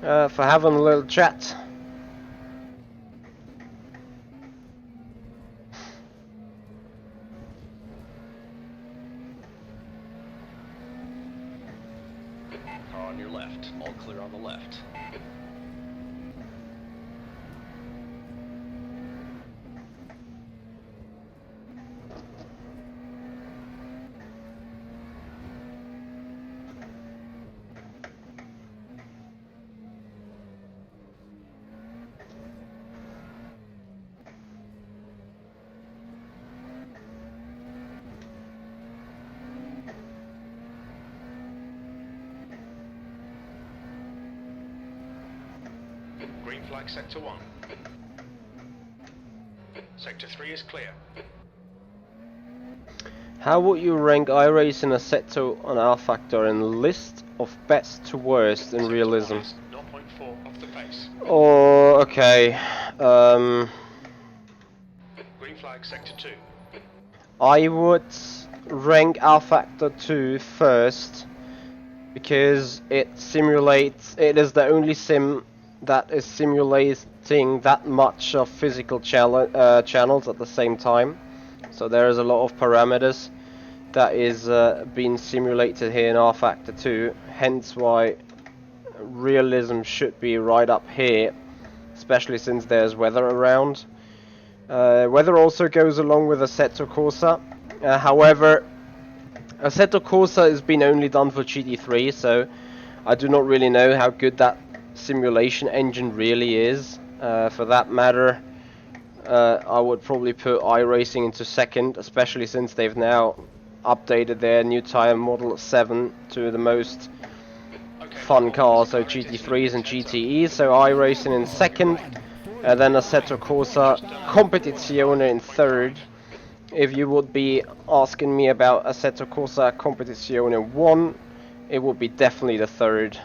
for having a little chat. Car on your left. All clear on the left. Green flag Sector 1. Sector 3 is clear. How would you rank iRace in a Assetto on rFactor in list of best to worst in Sector realism? 1 is 0.4 off the pace. Oh, okay. Green flag Sector 2. I would rank rFactor 2 first because it simulates. It is the only sim that is simulating that much of physical channels at the same time. So there is a lot of parameters that is being simulated here in rFactor 2. Hence why realism should be right up here, especially since there's weather around. Weather also goes along with Assetto Corsa. However, Assetto Corsa has been only done for GT3, so I do not really know how good that simulation engine really is. For that matter, I would probably put iRacing into second, especially since they've now updated their new tyre model 7 to the most fun cars, so GT3s and GTEs. So iRacing in second, and then Assetto Corsa Competizione in third. If you would be asking me about Assetto Corsa Competizione 1, it would be definitely the third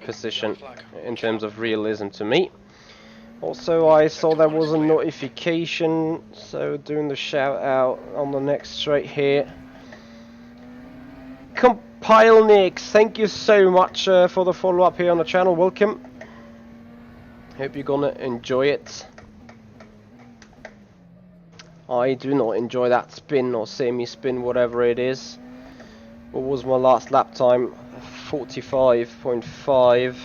position in terms of realism to me. Also, I saw there was a notification, so doing the shout out on the next straight here. Compilnix, thank you so much for the follow up here on the channel. Welcome. Hope you're gonna enjoy it. I do not enjoy that spin or semi-spin, whatever it is. What was my last lap time? 45.5.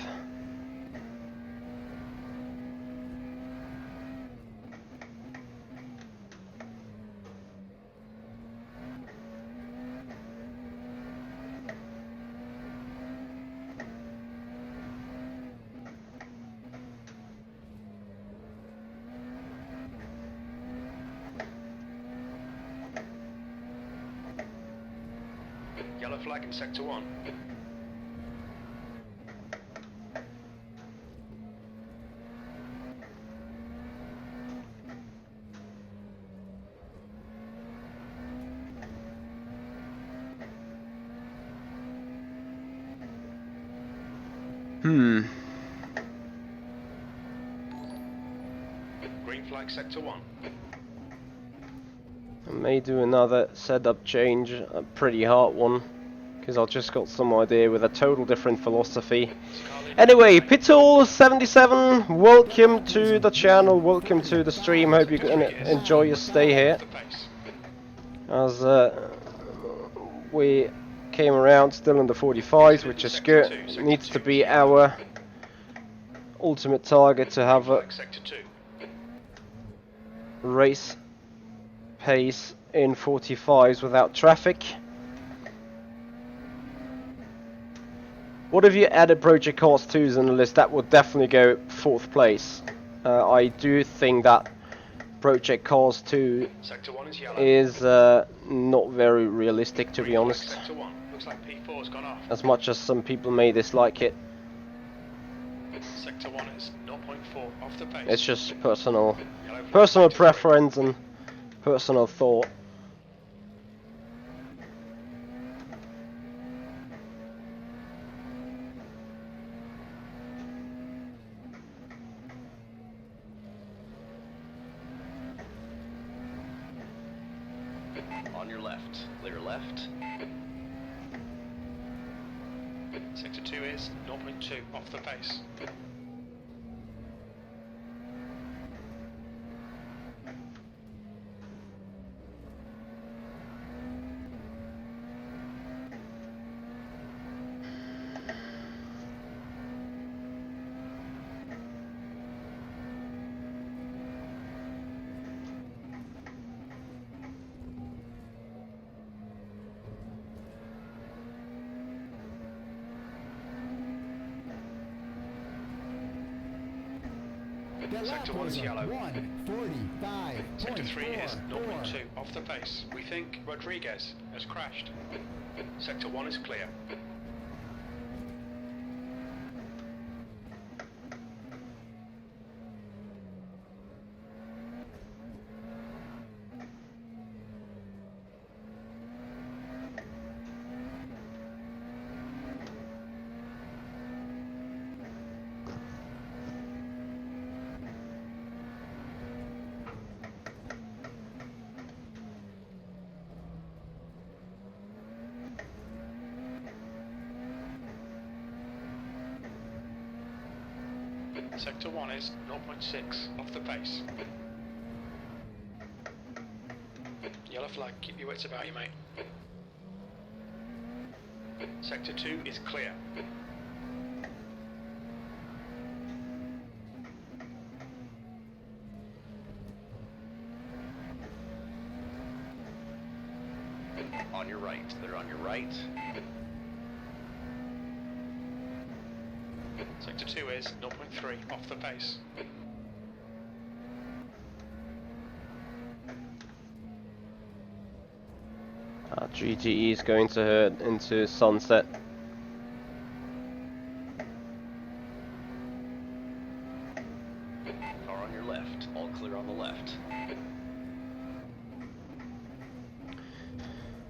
Yellow flag in Sector 1. Green flag Sector 1. I may do another setup change, a pretty hard one, because I just got some idea with a total different philosophy. Anyway, Pitul77, welcome to the channel, welcome to the stream. Hope you're gonna enjoy your stay here, as we came around still in the 45s, which is good. Needs to be our ultimate target to have a race pace in 45s without traffic. What if you added Project Cars 2s in the list? That would definitely go 4th place. I do think that Project Cars 2 is not very realistic, to be honest. Looks like P4's gone off. As much as some people may dislike it. Sector 1 is 0.4 off the pace. It's just personal Yellow flag, sector 3. preference and personal thought. On your left, clear left. Sector 2 is 0.2 off the pace. The lap Sector 1 was is a yellow. 1:45.4. Sector 3 is 0.2 off the pace. We think Rodriguez has crashed. Sector 1 is clear. Sector 1 is 0.6 off the pace. Yellow flag, keep your wits about you, mate. Sector 2 is clear. On your right, they're on your right. Sector 2 is 0.3 off the pace. GTE is going to hurt into sunset. Car on your left, all clear on the left.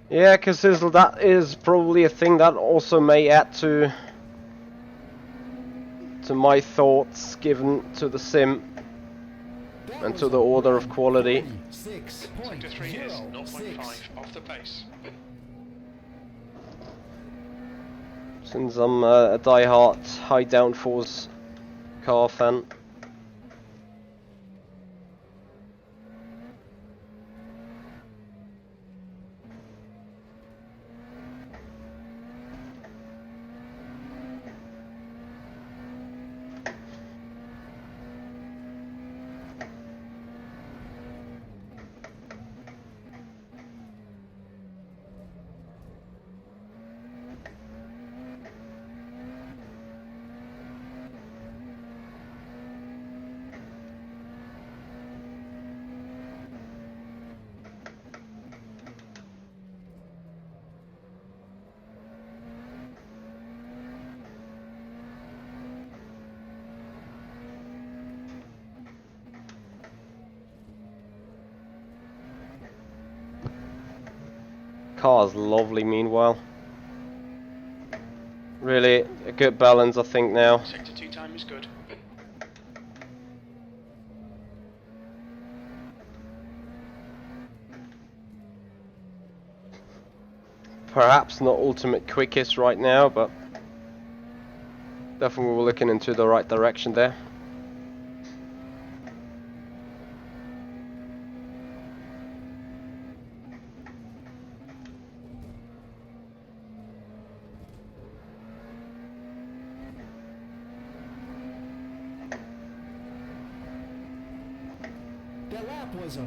Yeah, because that is probably a thing that also may add to my thoughts given to the sim That and was to the a order of quality. sector 3 is 0.5 1:46. off the pace. Since I'm a die-hard high downforce car fan. Car's lovely meanwhile. Really a good balance I think now. Sector 2 time is good. Perhaps not ultimate quickest right now, but definitely we're looking into the right direction there. The lap was a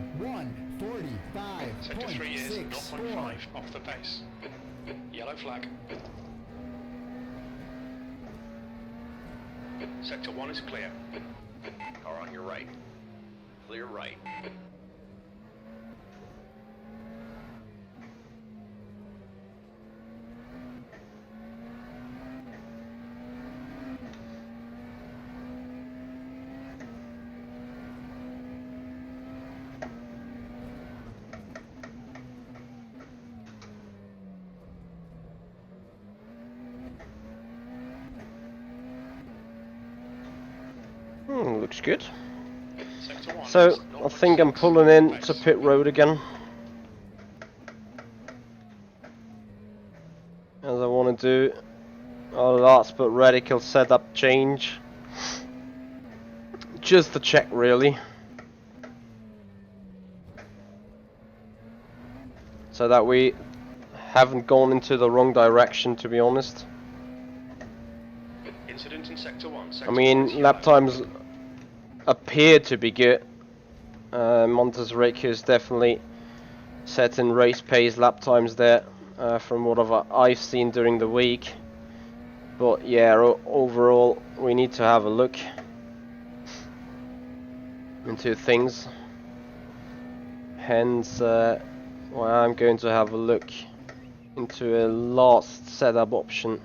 Sector 3 is 1:45.64. 0.5 off the pace. Yellow flag. Sector 1 is clear. Car on your right. Clear right. Looks good. Sector 1 So is I think I'm 0.6 pulling in apex. to pit road again, as I want to do a last but radical setup change, just to check really, so that we haven't gone into the wrong direction, to be honest. Incident in Sector 1. I Sector mean, 1 is lap yellow. times appear to be good. Montes is definitely setting race pace lap times there, from what I've seen during the week. But yeah, overall we need to have a look into things. Hence, well, I'm going to have a look into a last setup option.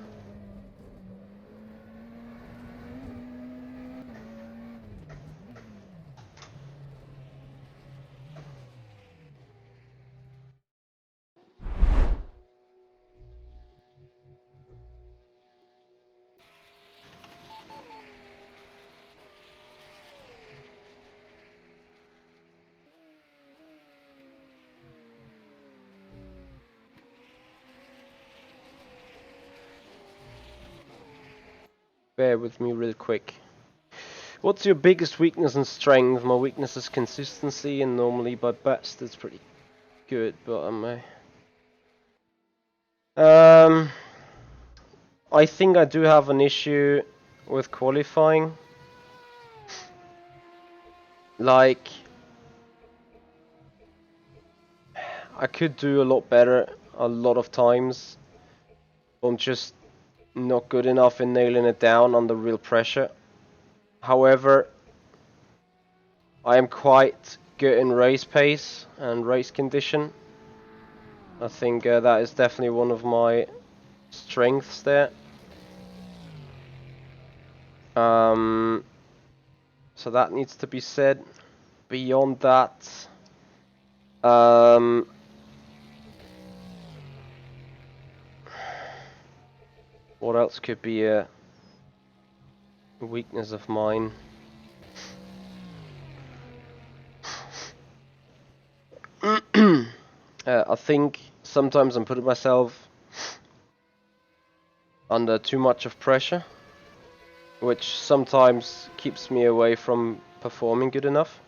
Bear with me real quick. What's your biggest weakness and strength? My weakness is consistency, and normally by best it's pretty good, but I think I do have an issue with qualifying. Like, I could do a lot better a lot of times. I'm just not good enough in nailing it down under real pressure. However, I am quite good in race pace and race condition. I think that is definitely one of my strengths there. So that needs to be said. Beyond that, what else could be a weakness of mine? I think sometimes I'm putting myself under too much of pressure, which sometimes keeps me away from performing good enough.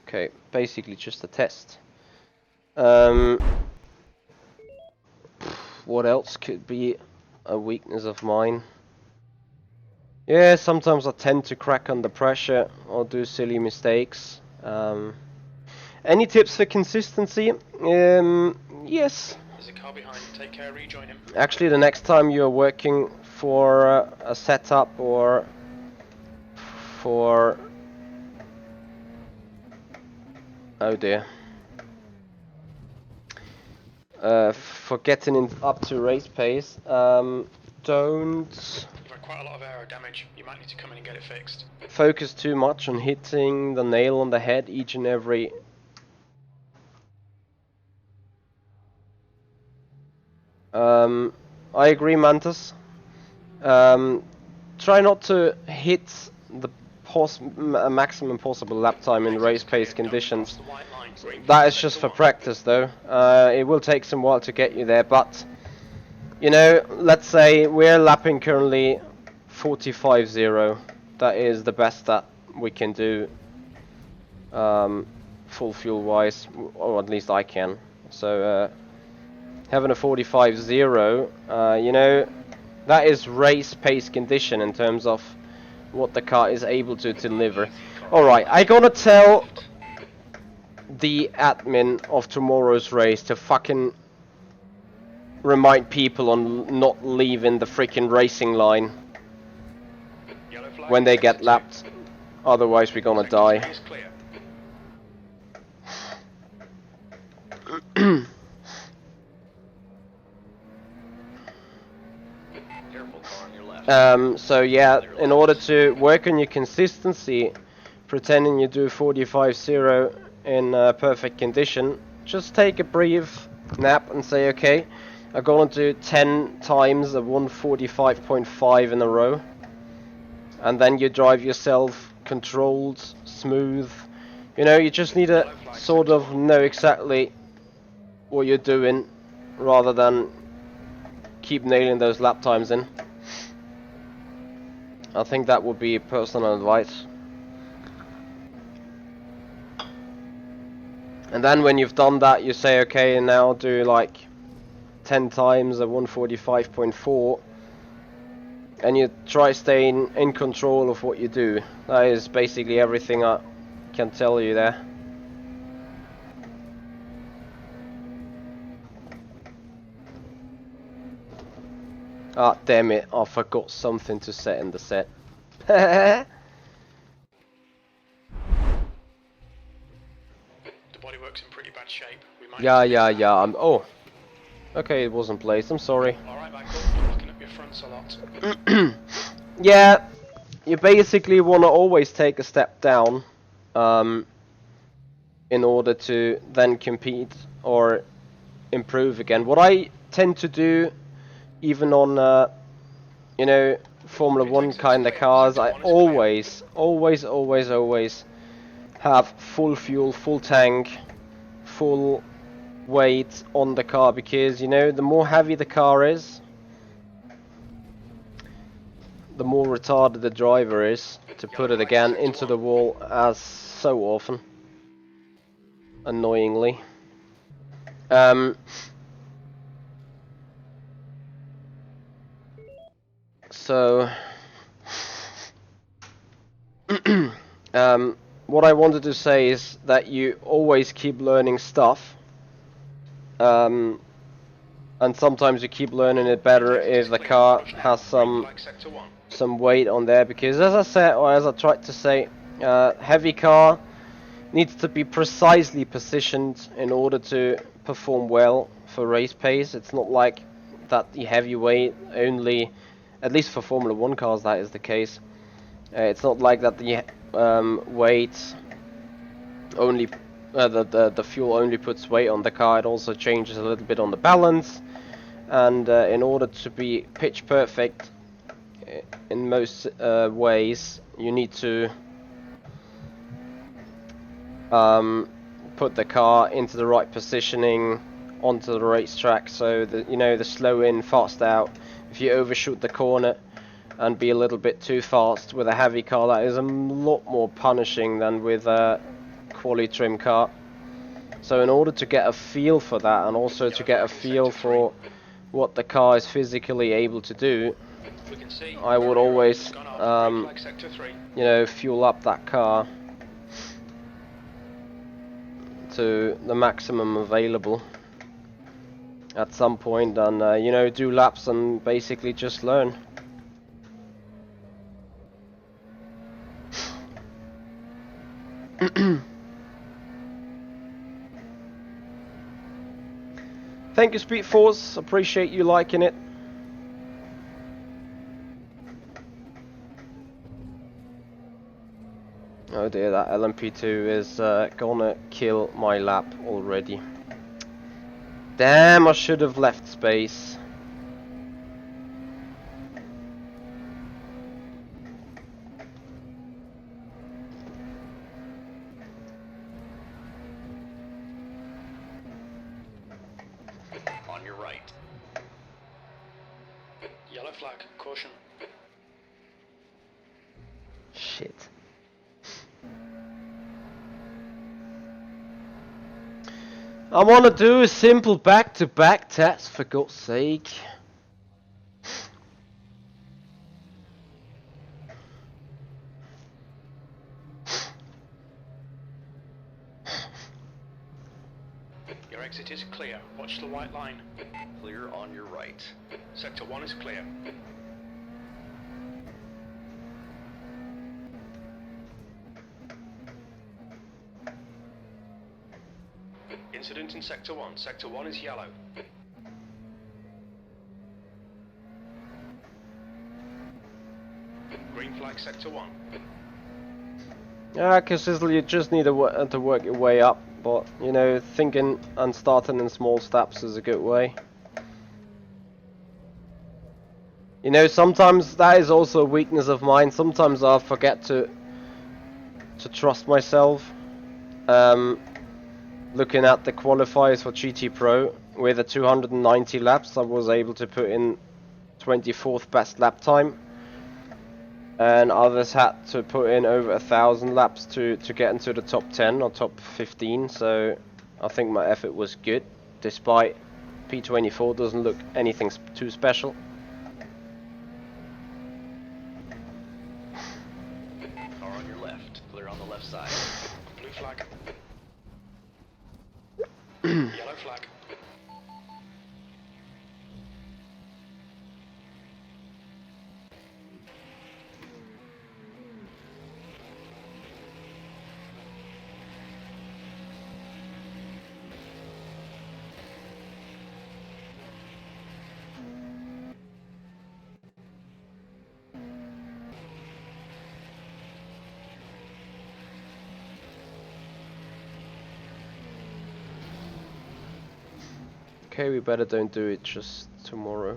Okay, basically just a test. What else could be a weakness of mine? Yeah, sometimes I tend to crack under pressure or do silly mistakes. Any tips for consistency? Yes. There's a car behind. Take care, rejoin him. Actually, the next time you're working for a setup or for... Oh dear. For getting up to race pace, don't You've had quite a lot of aero damage. You might need to come in and get it fixed. focus too much on hitting the nail on the head each and every... I agree, Mantis. Try not to hit the maximum possible lap time in race pace conditions. That is just for practice though. It will take some while to get you there, but you know, let's say we're lapping currently 45.0. That is the best that we can do, full fuel wise, or at least I can. So having a 45.0, you know, that is race pace condition in terms of what the car is able to deliver. Alright, I gonna tell the admin of tomorrow's race to fucking remind people on not leaving the freaking racing line when they get lapped. Otherwise we're gonna die. So yeah, in order to work on your consistency, pretending you do 45.0 in perfect condition, just take a brief nap and say, okay, I'm gonna do 10 times a 145.5 in a row. And then you drive yourself controlled, smooth. You know, you just need to sort of know exactly what you're doing rather than keep nailing those lap times in. I think that would be personal advice. And then when you've done that, you say, okay, now do like 10 times a 145.4, and you try staying in control of what you do. That is basically everything I can tell you there. Ah, damn it, I forgot something to set in the set. The bodywork's in pretty bad shape. We might Yeah, oh. Okay, it wasn't placed, I'm sorry. Alright, Michael, you're looking at your fronts a lot. Yeah, you basically want to always take a step down in order to then compete or improve again. What I tend to do, even on you know, Formula 1 kind of cars, I always have full fuel, full tank, full weight on the car, because, you know, the more heavy the car is, the more retarded the driver is, to put it again, into the wall as so often, annoyingly. So what I wanted to say is that you always keep learning stuff, and sometimes you keep learning it better if the car has some weight on there, because as I said, or as I tried to say, heavy car needs to be precisely positioned in order to perform well for race pace. It's not like that the heavyweight only, at least for Formula 1 cars that is the case. It's not like that the weight only, the fuel only puts weight on the car. It also changes a little bit on the balance, and in order to be pitch perfect in most ways, you need to put the car into the right positioning onto the racetrack, so that, you know, the slow in, fast out. If you overshoot the corner and be a little bit too fast with a heavy car, that is a lot more punishing than with a quali trim car. So in order to get a feel for that, and also to get a feel for what the car is physically able to do, I would always you know, fuel up that car to the maximum available at some point, and you know, do laps and basically just learn. Thank you, Speed Force, appreciate you liking it. Oh dear, that LMP2 is gonna kill my lap already. Damn, I should have left space. On your right. Yellow flag, caution. Shit. I want to do a simple back-to-back test, for God's sake. Your exit is clear. Watch the white line. Clear on your right. Sector 1 is clear. Incident in Sector 1. Sector 1 is yellow. Green flag, Sector 1. Yeah, because you just need to work your way up, but, you know, thinking and starting in small steps is a good way. You know, sometimes that is also a weakness of mine. Sometimes I forget to trust myself. Looking at the qualifiers for GT Pro, with the 290 laps, I was able to put in 24th best lap time, and others had to put in over 1,000 laps to get into the top 10 or top 15. So I think my effort was good, despite P24 doesn't look anything too special. Car on your left. Clear on the left side. Blue flag. Yellow flag. Okay, we better don't do it just tomorrow.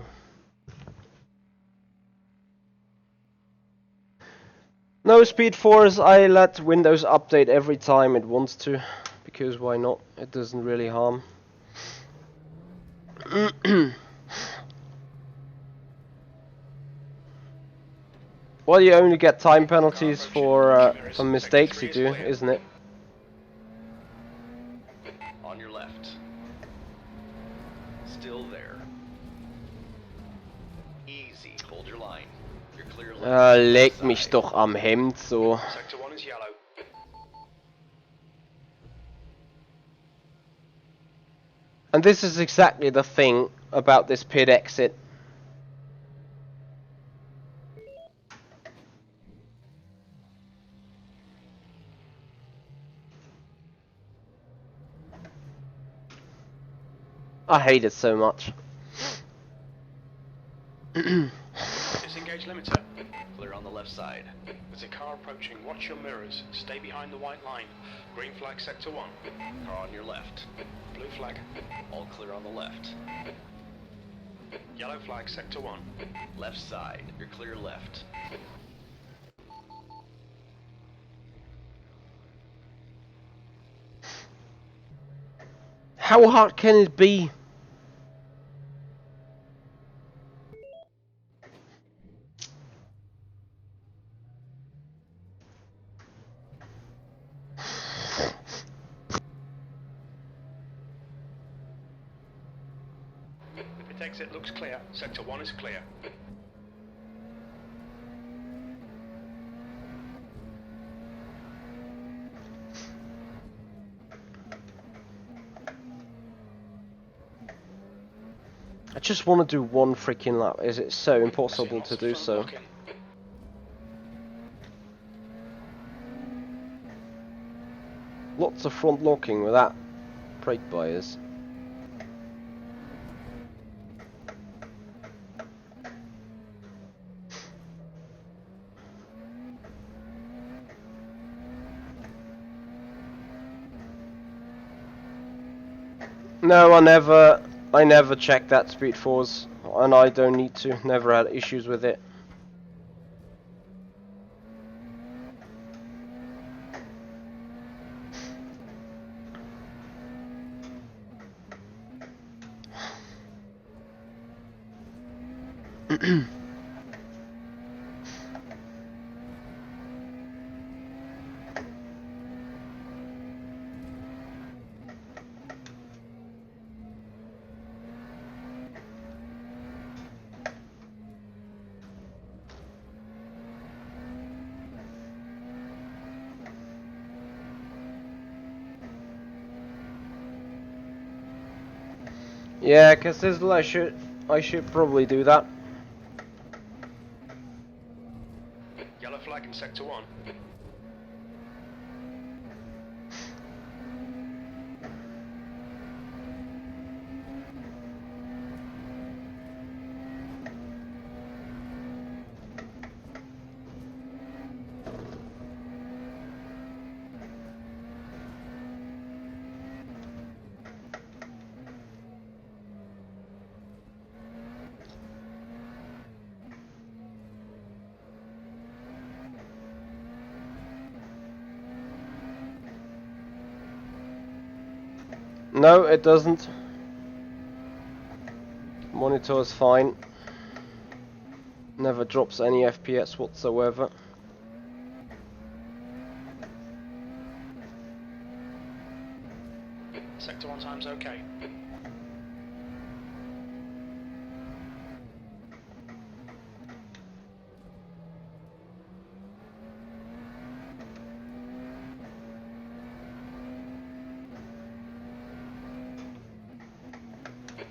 No Speed Force, I let Windows update every time it wants to, because why not? It doesn't really harm. Well, you only get time penalties for mistakes you do, isn't it? On your left. Still there. Easy. Hold your line. You're clear left. Leg mich doch am Hemd so. Sector 1 is yellow. And this is exactly the thing about this pit exit. I hate it so much. Disengage limiter. Clear on the left side. There's a car approaching. Watch your mirrors. Stay behind the white line. Green flag sector 1. Car on your left. Blue flag. All clear on the left. Yellow flag sector 1. Left side. You're clear left. How hard can it be? The pit exit looks clear. Sector 1 is clear. I just want to do one freaking lap. Is it so impossible to do so? Lots of front locking with that brake bias. No, I never checked that Speed Force, and I don't need to. Never had issues with it. Yeah, cause I should probably do that. Yellow flag in sector 1. No, it doesn't. Monitor is fine. Never drops any FPS whatsoever. Sector 1 time's okay.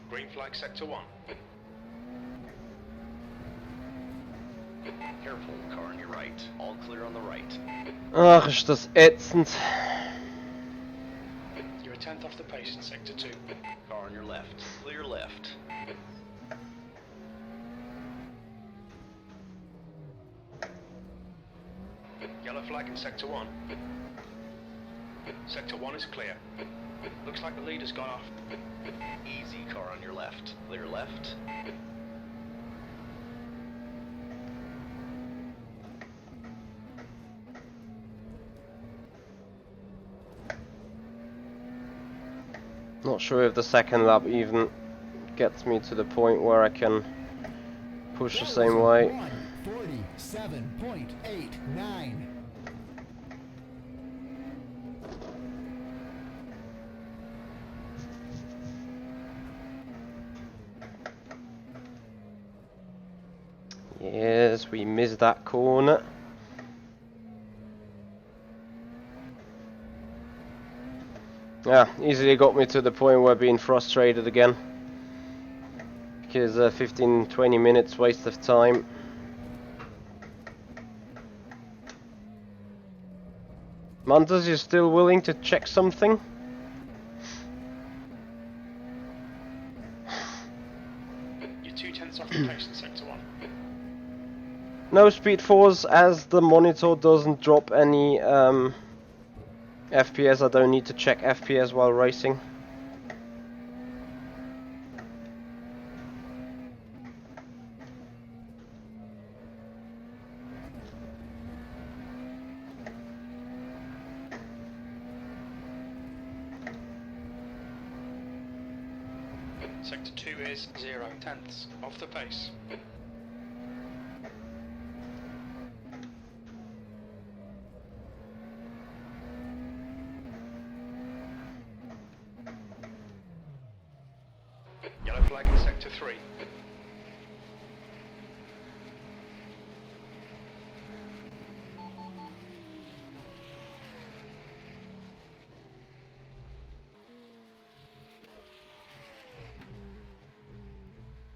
Green flag sector 1. Careful, car on your right. All clear on the right. Ach, ist das ätzend. You're a tenth off the pace in sector 2. Car on your left. Clear left. Yellow flag in sector 1. Sector 1 is clear. Looks like the leader's gone off. Easy, car on your left. Clear left. Not sure if the second lap even gets me to the point where I can push the same way. 147.89. Yes, we missed that corner. Yeah, easily got me to the point where being frustrated again. Because 15-20 minutes waste of time. Mantas, you still willing to check something? You're 2 tenths off the pace in sector 1. No speed force, as the monitor doesn't drop any FPS. I don't need to check FPS while racing. Sector 2 is 0 tenths off the pace. Yellow flag in sector 3.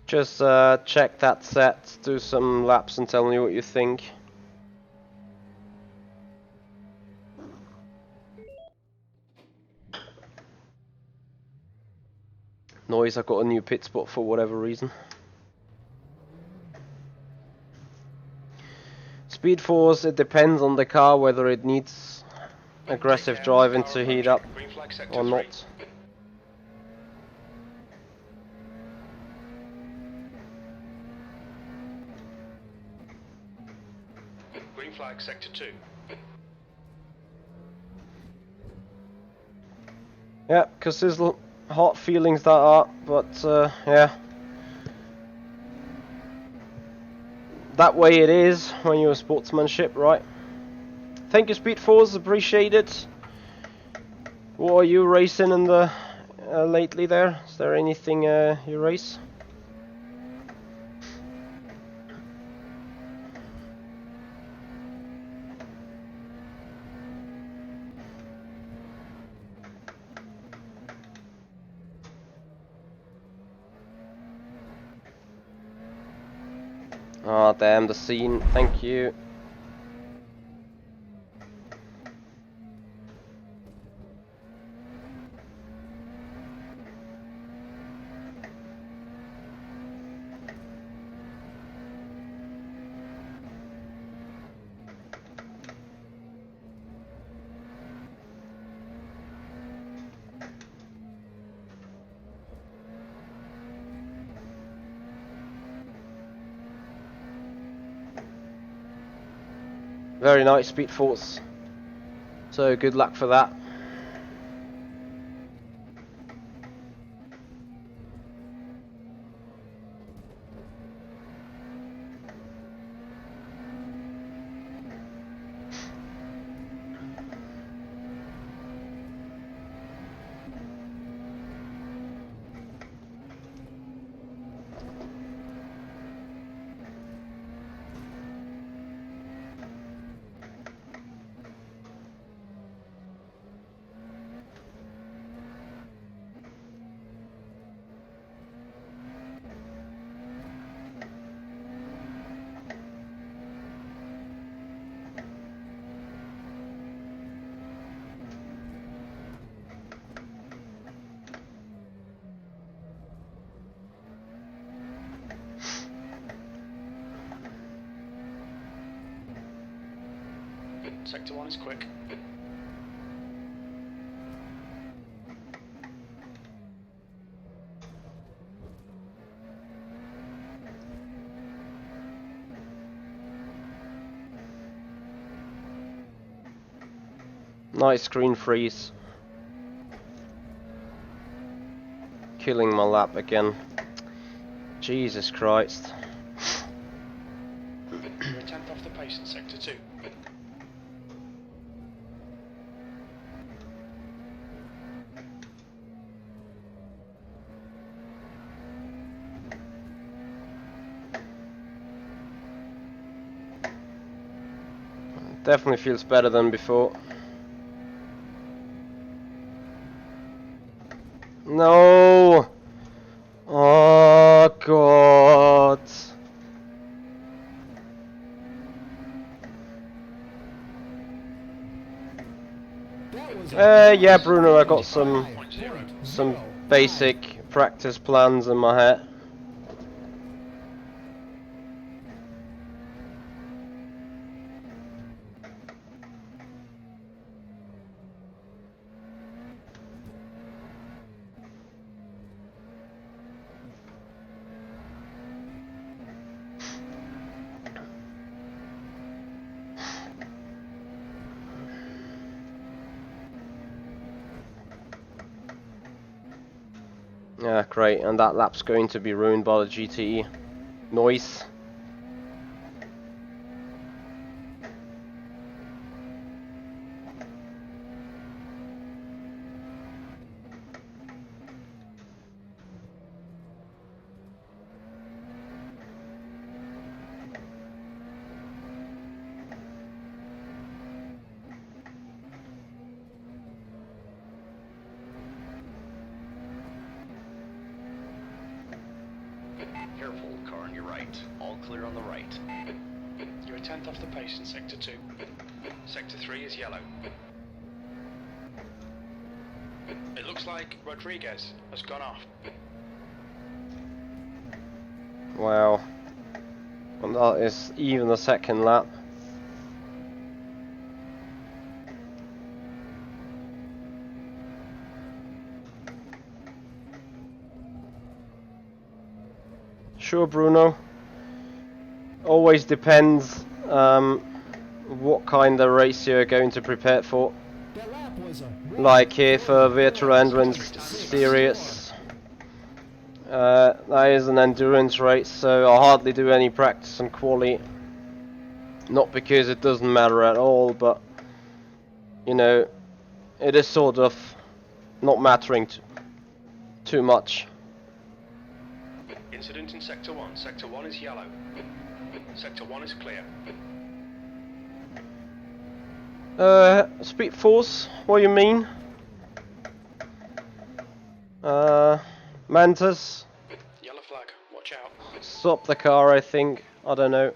Just check that set, do some laps and tell me what you think. Noise, I got a new pit spot for whatever reason. Speed force, it depends on the car whether it needs aggressive driving to heat up Green flag sector or 3. not. Green flag sector 2. Yeah, because there's hot feelings that are, but yeah. That way it is when you're a sportsmanship, right? Thank you, Speed Force, appreciate it. What are you racing in the lately there? Is there anything you race? Ah, damn, the scene. Thank you. Very nice, Speed Force. So good luck for that. Sector 1 is quick. Nice screen freeze. Killing my lap again. Jesus Christ. You're a tenth off the pace in Sector 2. Definitely feels better than before. No! Oh God! That was a Yeah, Bruno, I got some 5.05. basic practice plans in my head. Yeah, great, and that lap's going to be ruined by the GTE noise. Careful, car on your right. All clear on the right. You're a tenth off the pace in Sector 2. Sector 3 is yellow. It looks like Rodriguez has gone off. Wow. And that is even the second lap. Sure, Bruno. Always depends what kind of race you're going to prepare for. That lap was a Like here for Virtual Endurance Series. That is an endurance race, so I hardly do any practice on quali. Not because it doesn't matter at all, but you know, it is sort of not mattering too much. Incident in Sector 1. Sector 1 is yellow. Sector 1 is clear. Speed force, what do you mean? Mantis, Yellow flag. Watch out. stop the car, I think. I don't know.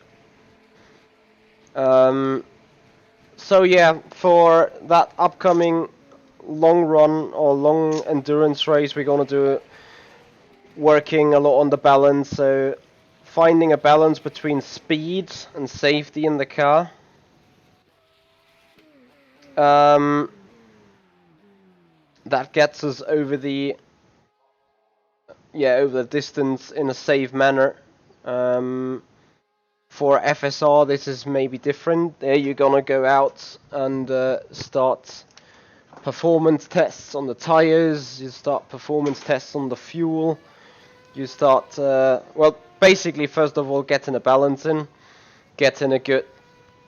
So yeah, for that upcoming long run or long endurance race, we're gonna do working a lot on the balance. So finding a balance between speed and safety in the car. That gets us over the distance in a safe manner. For FSR, this is maybe different. There you're gonna go out and start performance tests on the tires. You start performance tests on the fuel. You start well, basically first of all getting a balance in, getting a good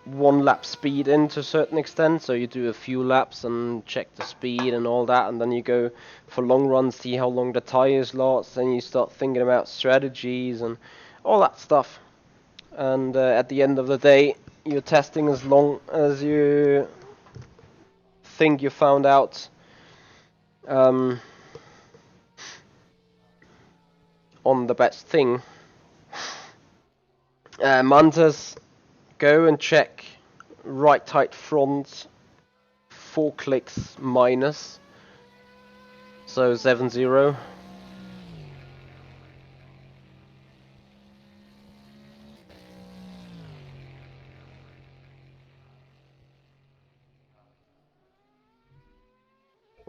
one lap speed in to a certain extent. So you do a few laps and check the speed and all that, and then you go for long runs, see how long the tires last. Then you start thinking about strategies and all that stuff. And at the end of the day, you're testing as long as you think you found out on the best thing. Mantas, go and check right tight front 4 clicks minus, so 7-0.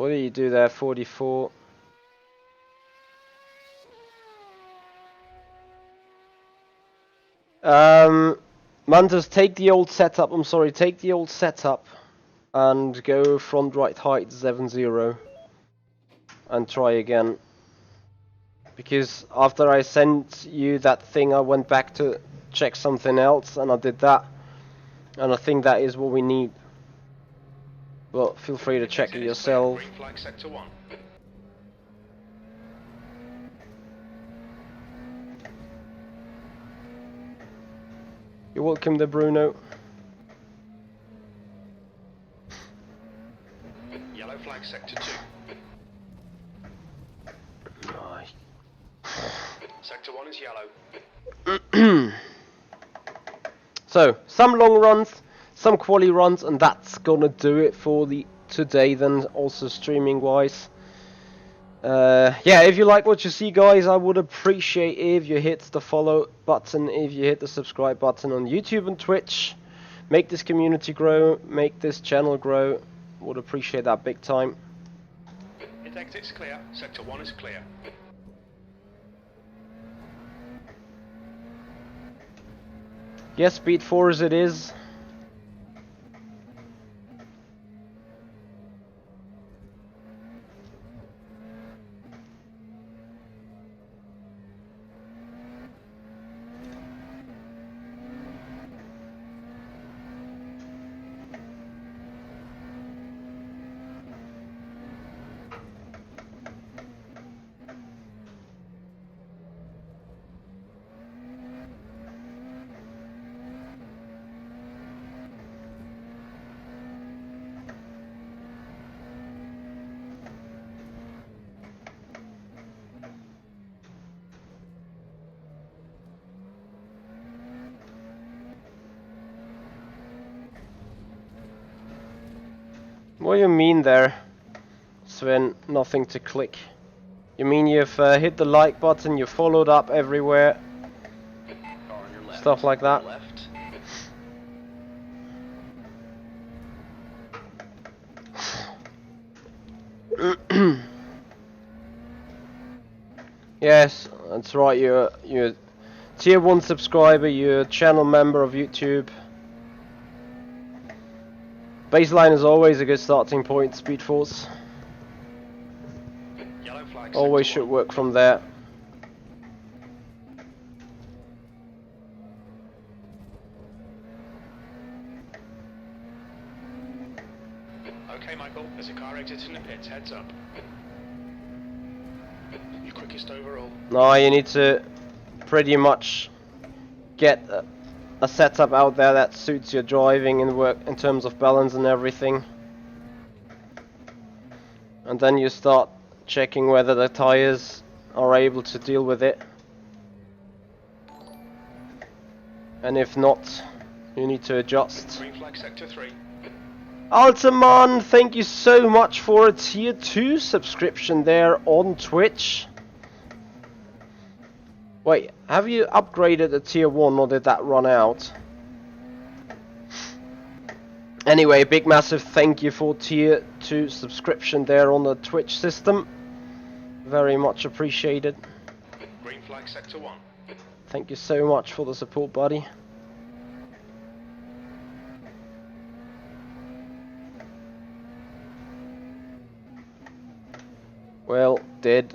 What do you do there? 44. Mantos, take the old setup. I'm sorry, take the old setup and go front right height 70 and try again. Because after I sent you that thing, I went back to check something else and I did that. And I think that is what we need. But feel free to check it yourself. Green flag sector 1. You're welcome there, Bruno. Yellow flag sector 2. Aye. Sector 1 is yellow. So, some long runs, some quali runs, and that's gonna do it for the today then, also streaming wise. Yeah, if you like what you see, guys, I would appreciate if you hit the follow button, if you hit the subscribe button on YouTube and Twitch. Make this community grow, make this channel grow. Would appreciate that big time. Hit exits clear. Sector 1 is clear. Yes, speed 4 as it is. What do you mean there, Sven? Nothing to click. You mean you've hit the like button, you followed up everywhere, Car on your left. stuff like that? Left. Yes, that's right. You're a tier 1 subscriber. You're a channel member of YouTube. Baseline is always a good starting point. Speed Force Yellow flag always sector should 1. work from there. Okay, Michael, there's a car exiting the pits, heads up. Your quickest overall. No, you need to pretty much get a setup out there that suits your driving and work in terms of balance and everything. And then you start checking whether the tires are able to deal with it. And if not, you need to adjust. Green flag sector 3. Altamon, thank you so much for a tier 2 subscription there on Twitch. Wait, have you upgraded a tier 1 or did that run out? Anyway, big massive thank you for tier 2 subscription there on the Twitch system. Very much appreciated. Green flag sector 1. Thank you so much for the support, buddy. Well, dead.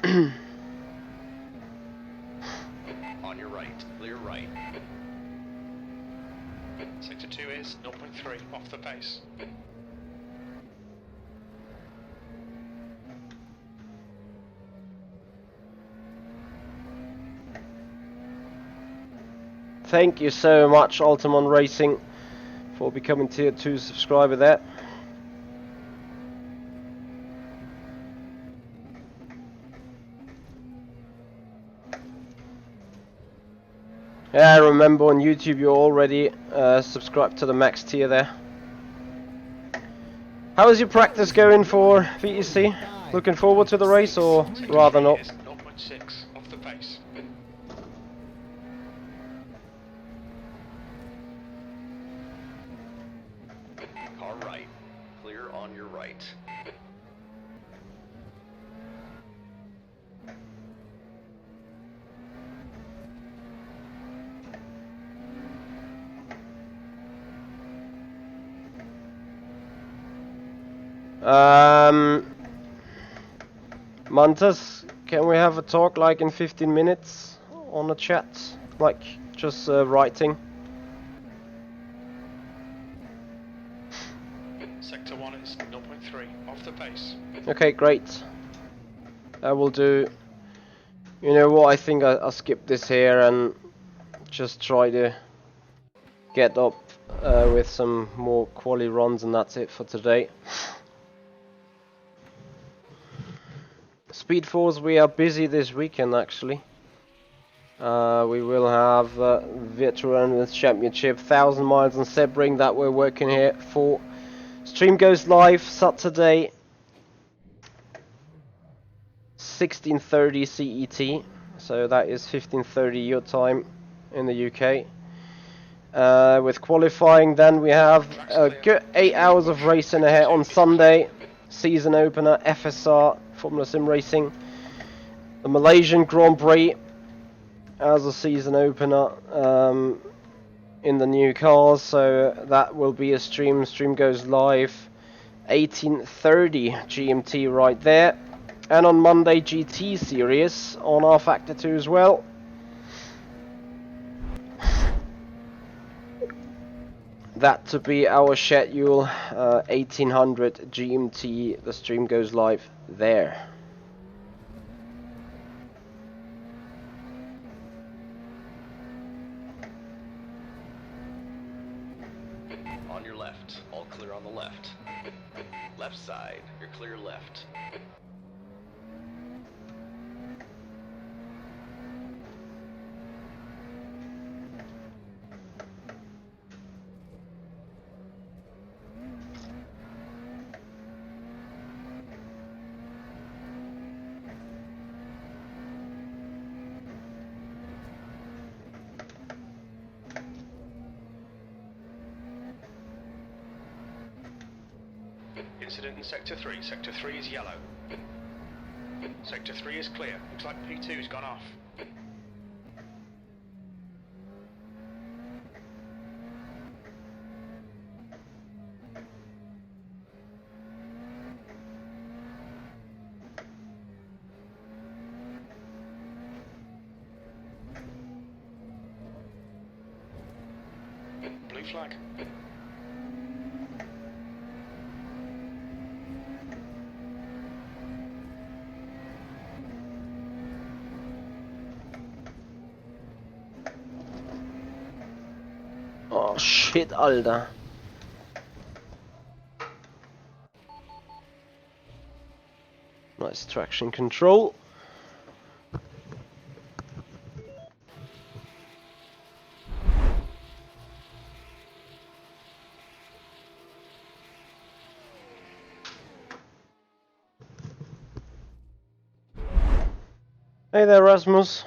On your right, clear right. Sector 2 is 0.3 off the pace. Thank you so much, Altamon Racing, for becoming tier 2 subscriber there. Yeah, I remember on YouTube you're already subscribed to the max tier there. How is your practice going for VEC? Looking forward to the race or rather not? 0.6 off the pace. Car right. Mantas, can we have a talk like in 15 minutes on a chat? Like, just writing? Sector 1 is 0.3, off the pace. Okay, great. I will do... You know what, I think I'll skip this here and just try to get up with some more quali runs, and that's it for today. Speed Force, we are busy this weekend actually. We will have Veterans Championship, 1,000 miles on Sebring that we're working here for. Stream goes live Saturday, 16:30 CET, so that is 15:30 your time in the UK. With qualifying, then we have a good 8 hours of racing ahead on Sunday. Season opener, FSR, Formula Sim Racing. The Malaysian Grand Prix as a season opener in the new cars, so that will be a stream. Stream goes live 18:30 GMT right there. And on Monday, GT series on rFactor 2 as well. That to be our schedule, 1800 GMT, the stream goes live there. On your left, all clear on the left. Left side, you're clear left. Incident in Sector 3. Sector 3 is yellow. Sector 3 is clear. Looks like P2's gone off. Blue flag. Oh shit, Alter. Nice traction control. Hey there, Rasmus.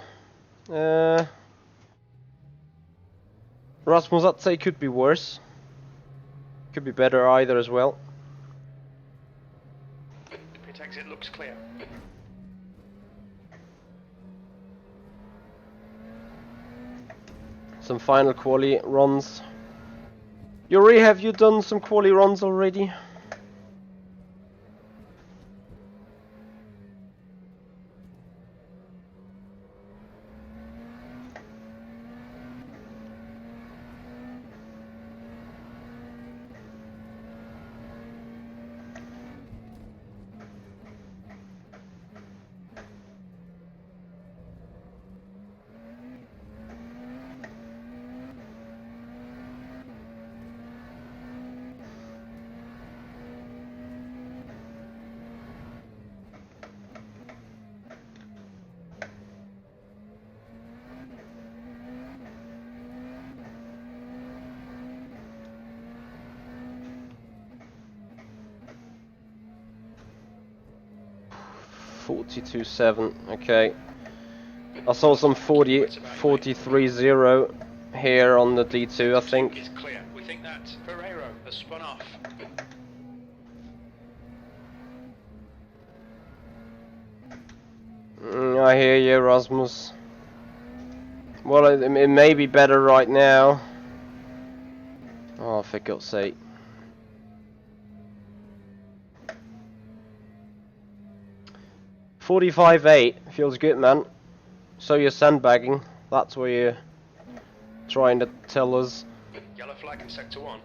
Rasmus, I'd say could be worse. Could be better either as well. Pit exit looks clear. Some final quali runs. Yuri, have you done some quali runs already? .42.7, okay. I saw some 43.0 here on the D2, I think. Is clear. We think that Ferrero has spun off. I hear you, Rasmus. Well, it may be better right now. Oh, for God's sake. $45.8 feels good, man. So you're sandbagging. That's what you're trying to tell us. Yellow flag in sector 1.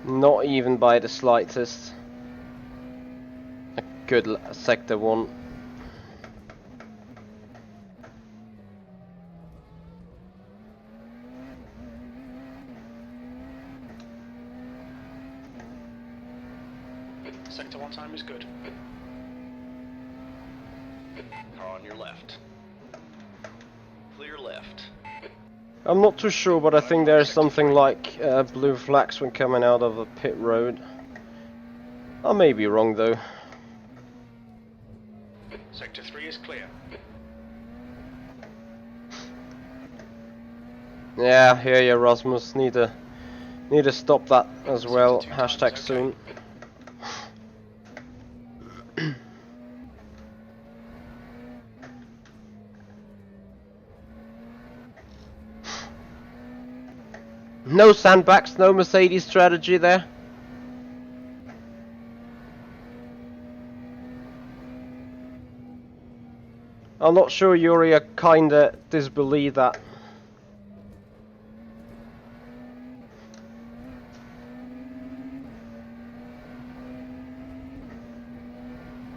Not even by the slightest. A good sector 1. Sector 1 time is good. Car on your left. Clear left. I'm not too sure, but I think there's something like blue flags when coming out of a pit road. I may be wrong though. Sector 3 is clear. Yeah, here you Rasmus. Need to stop that as well. Sector 2 Hashtag times, okay. soon. No sandbags, no Mercedes strategy there. I'm not sure Yuri, I kinda disbelieve that.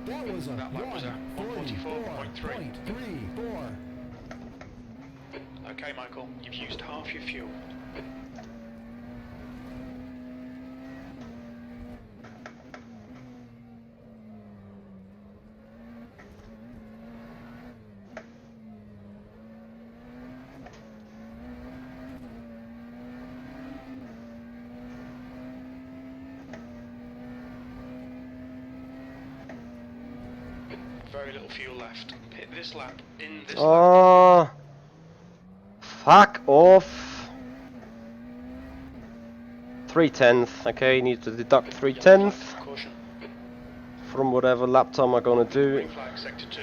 That was a That lap was at 144.3. 144.34. Okay, Michael, you've used half your fuel. Very little fuel left. Hit this lap in this lap. Oh, fuck off. 3/10. Okay, need to deduct Yellow 3/10 flag, caution. from whatever lap time I'm gonna do. Green flag, sector 2.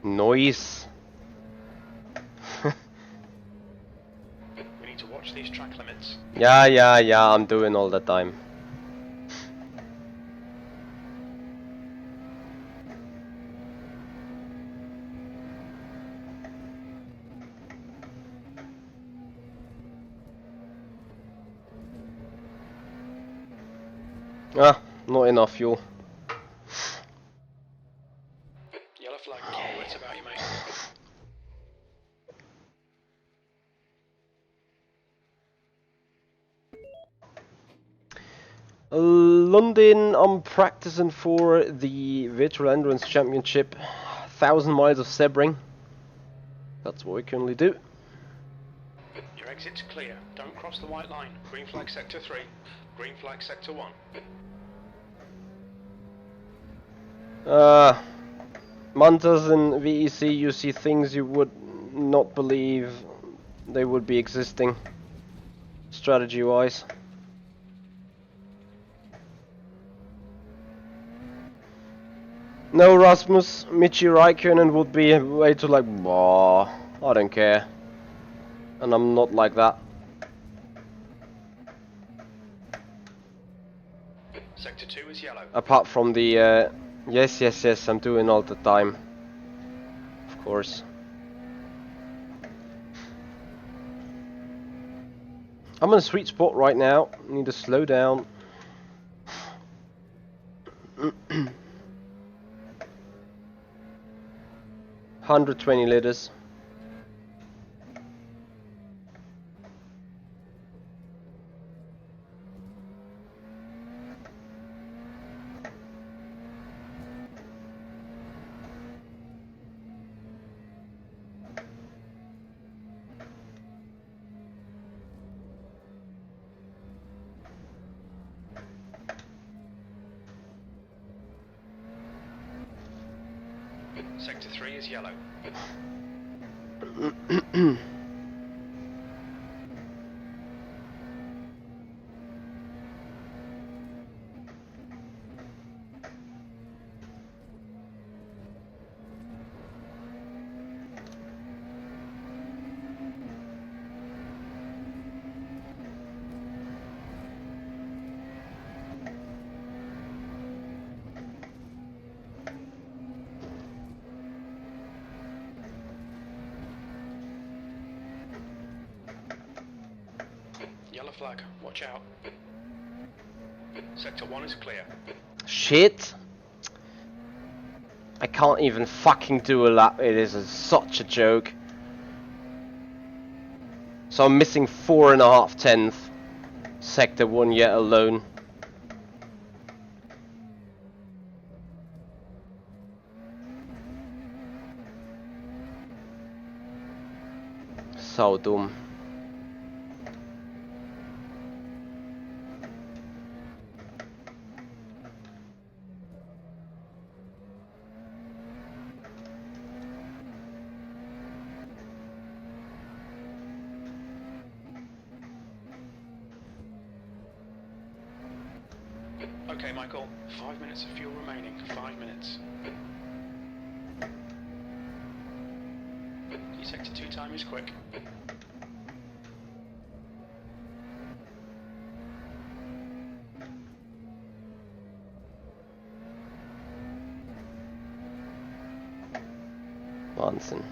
Noise. We need to watch these track limits. Yeah, I'm doing all the time. Ah, not enough fuel. Yellow flag, keep your wits about you, mate. London, I'm practicing for the Virtual Endurance Championship. 1,000 miles of Sebring. That's what we currently do. Your exit's clear. Don't cross the white line. Green flag, sector 3. Green flag, sector 1. Mantas in VEC, you see things you would not believe they would be existing, strategy-wise. No, Rasmus, Michi Raikkonen would be way too like, bah, I don't care. And I'm not like that. Sector 2 is yellow. Apart from the, yes, I'm doing all the time. course. I'm in a sweet spot right now. Need to slow down. 120 liters. Sector 3 is yellow. Yellow flag, watch out. Sector 1 is clear. Shit. I can't even fucking do a lap. It is such a joke. So I'm missing 4.5 tenths. Sector 1 yet alone. So dumb. Okay, Michael, 5 minutes of fuel remaining. 5 minutes. Your sector 2 time is quick. Wahnsinn.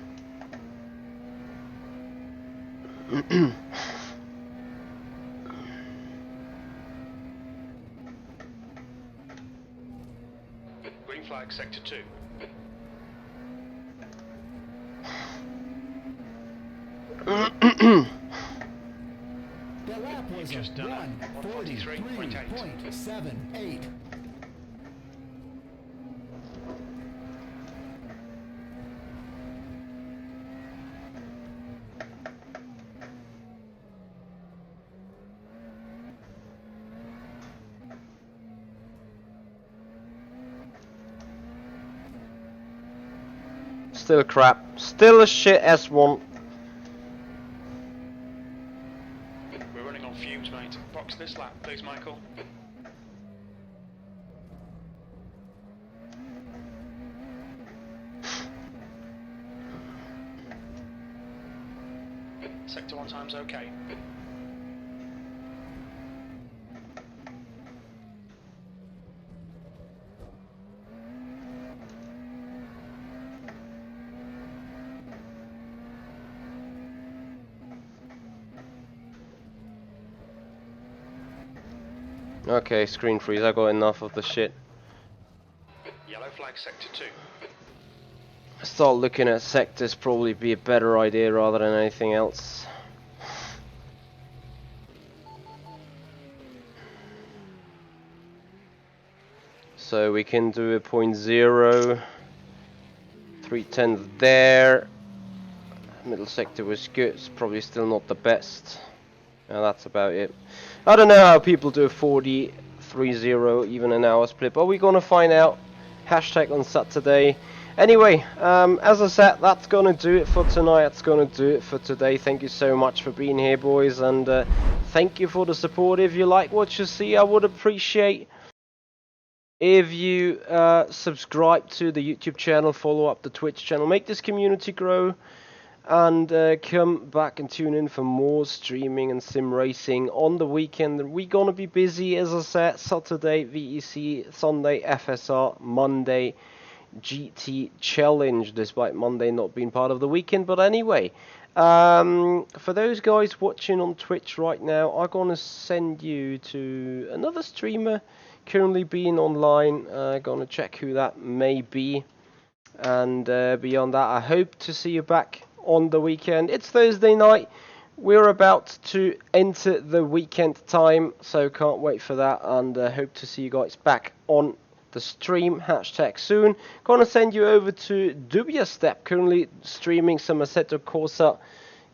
Green flag, sector 2. The lap was a Just done it. 1:43.78. Still crap. Still a shit S1. We're running on fumes, mate. Box this lap, please, Michael. Sector 1 time's okay. Okay, screen freeze. I got enough of the shit. Yellow flag, sector 2. Start looking at sectors, probably be a better idea rather than anything else. So we can do a 0.0, 3/10 there. Middle sector was good. It's probably still not the best. And that's about it. I don't know how people do a 40-30 even an hour split, but we're gonna find out. Hashtag on Saturday. Anyway, as I said, that's gonna do it for tonight. That's gonna do it for today. Thank you so much for being here, boys, and thank you for the support. If you like what you see, I would appreciate if you subscribe to the YouTube channel, follow up the Twitch channel, make this community grow, and come back and tune in for more streaming and sim racing on the weekend. We're gonna be busy, as I said. Saturday VEC, Sunday FSR, Monday GT Challenge, despite Monday not being part of the weekend. But anyway, for those guys watching on Twitch right now, I'm gonna send you to another streamer currently being online. Gonna check who that may be, and beyond that, I hope to see you back on the weekend. It's Thursday night. We're about to enter the weekend time, so can't wait for that, and hope to see you guys back on the stream. Hashtag soon. Gonna send you over to Dubia Step, currently streaming some Assetto Corsa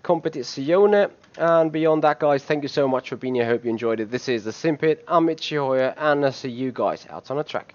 Competizione. And beyond that, guys, thank you so much for being here. Hope you enjoyed it. This is the Simpit. I'm Ichi Hoya, and I'll see you guys out on the track.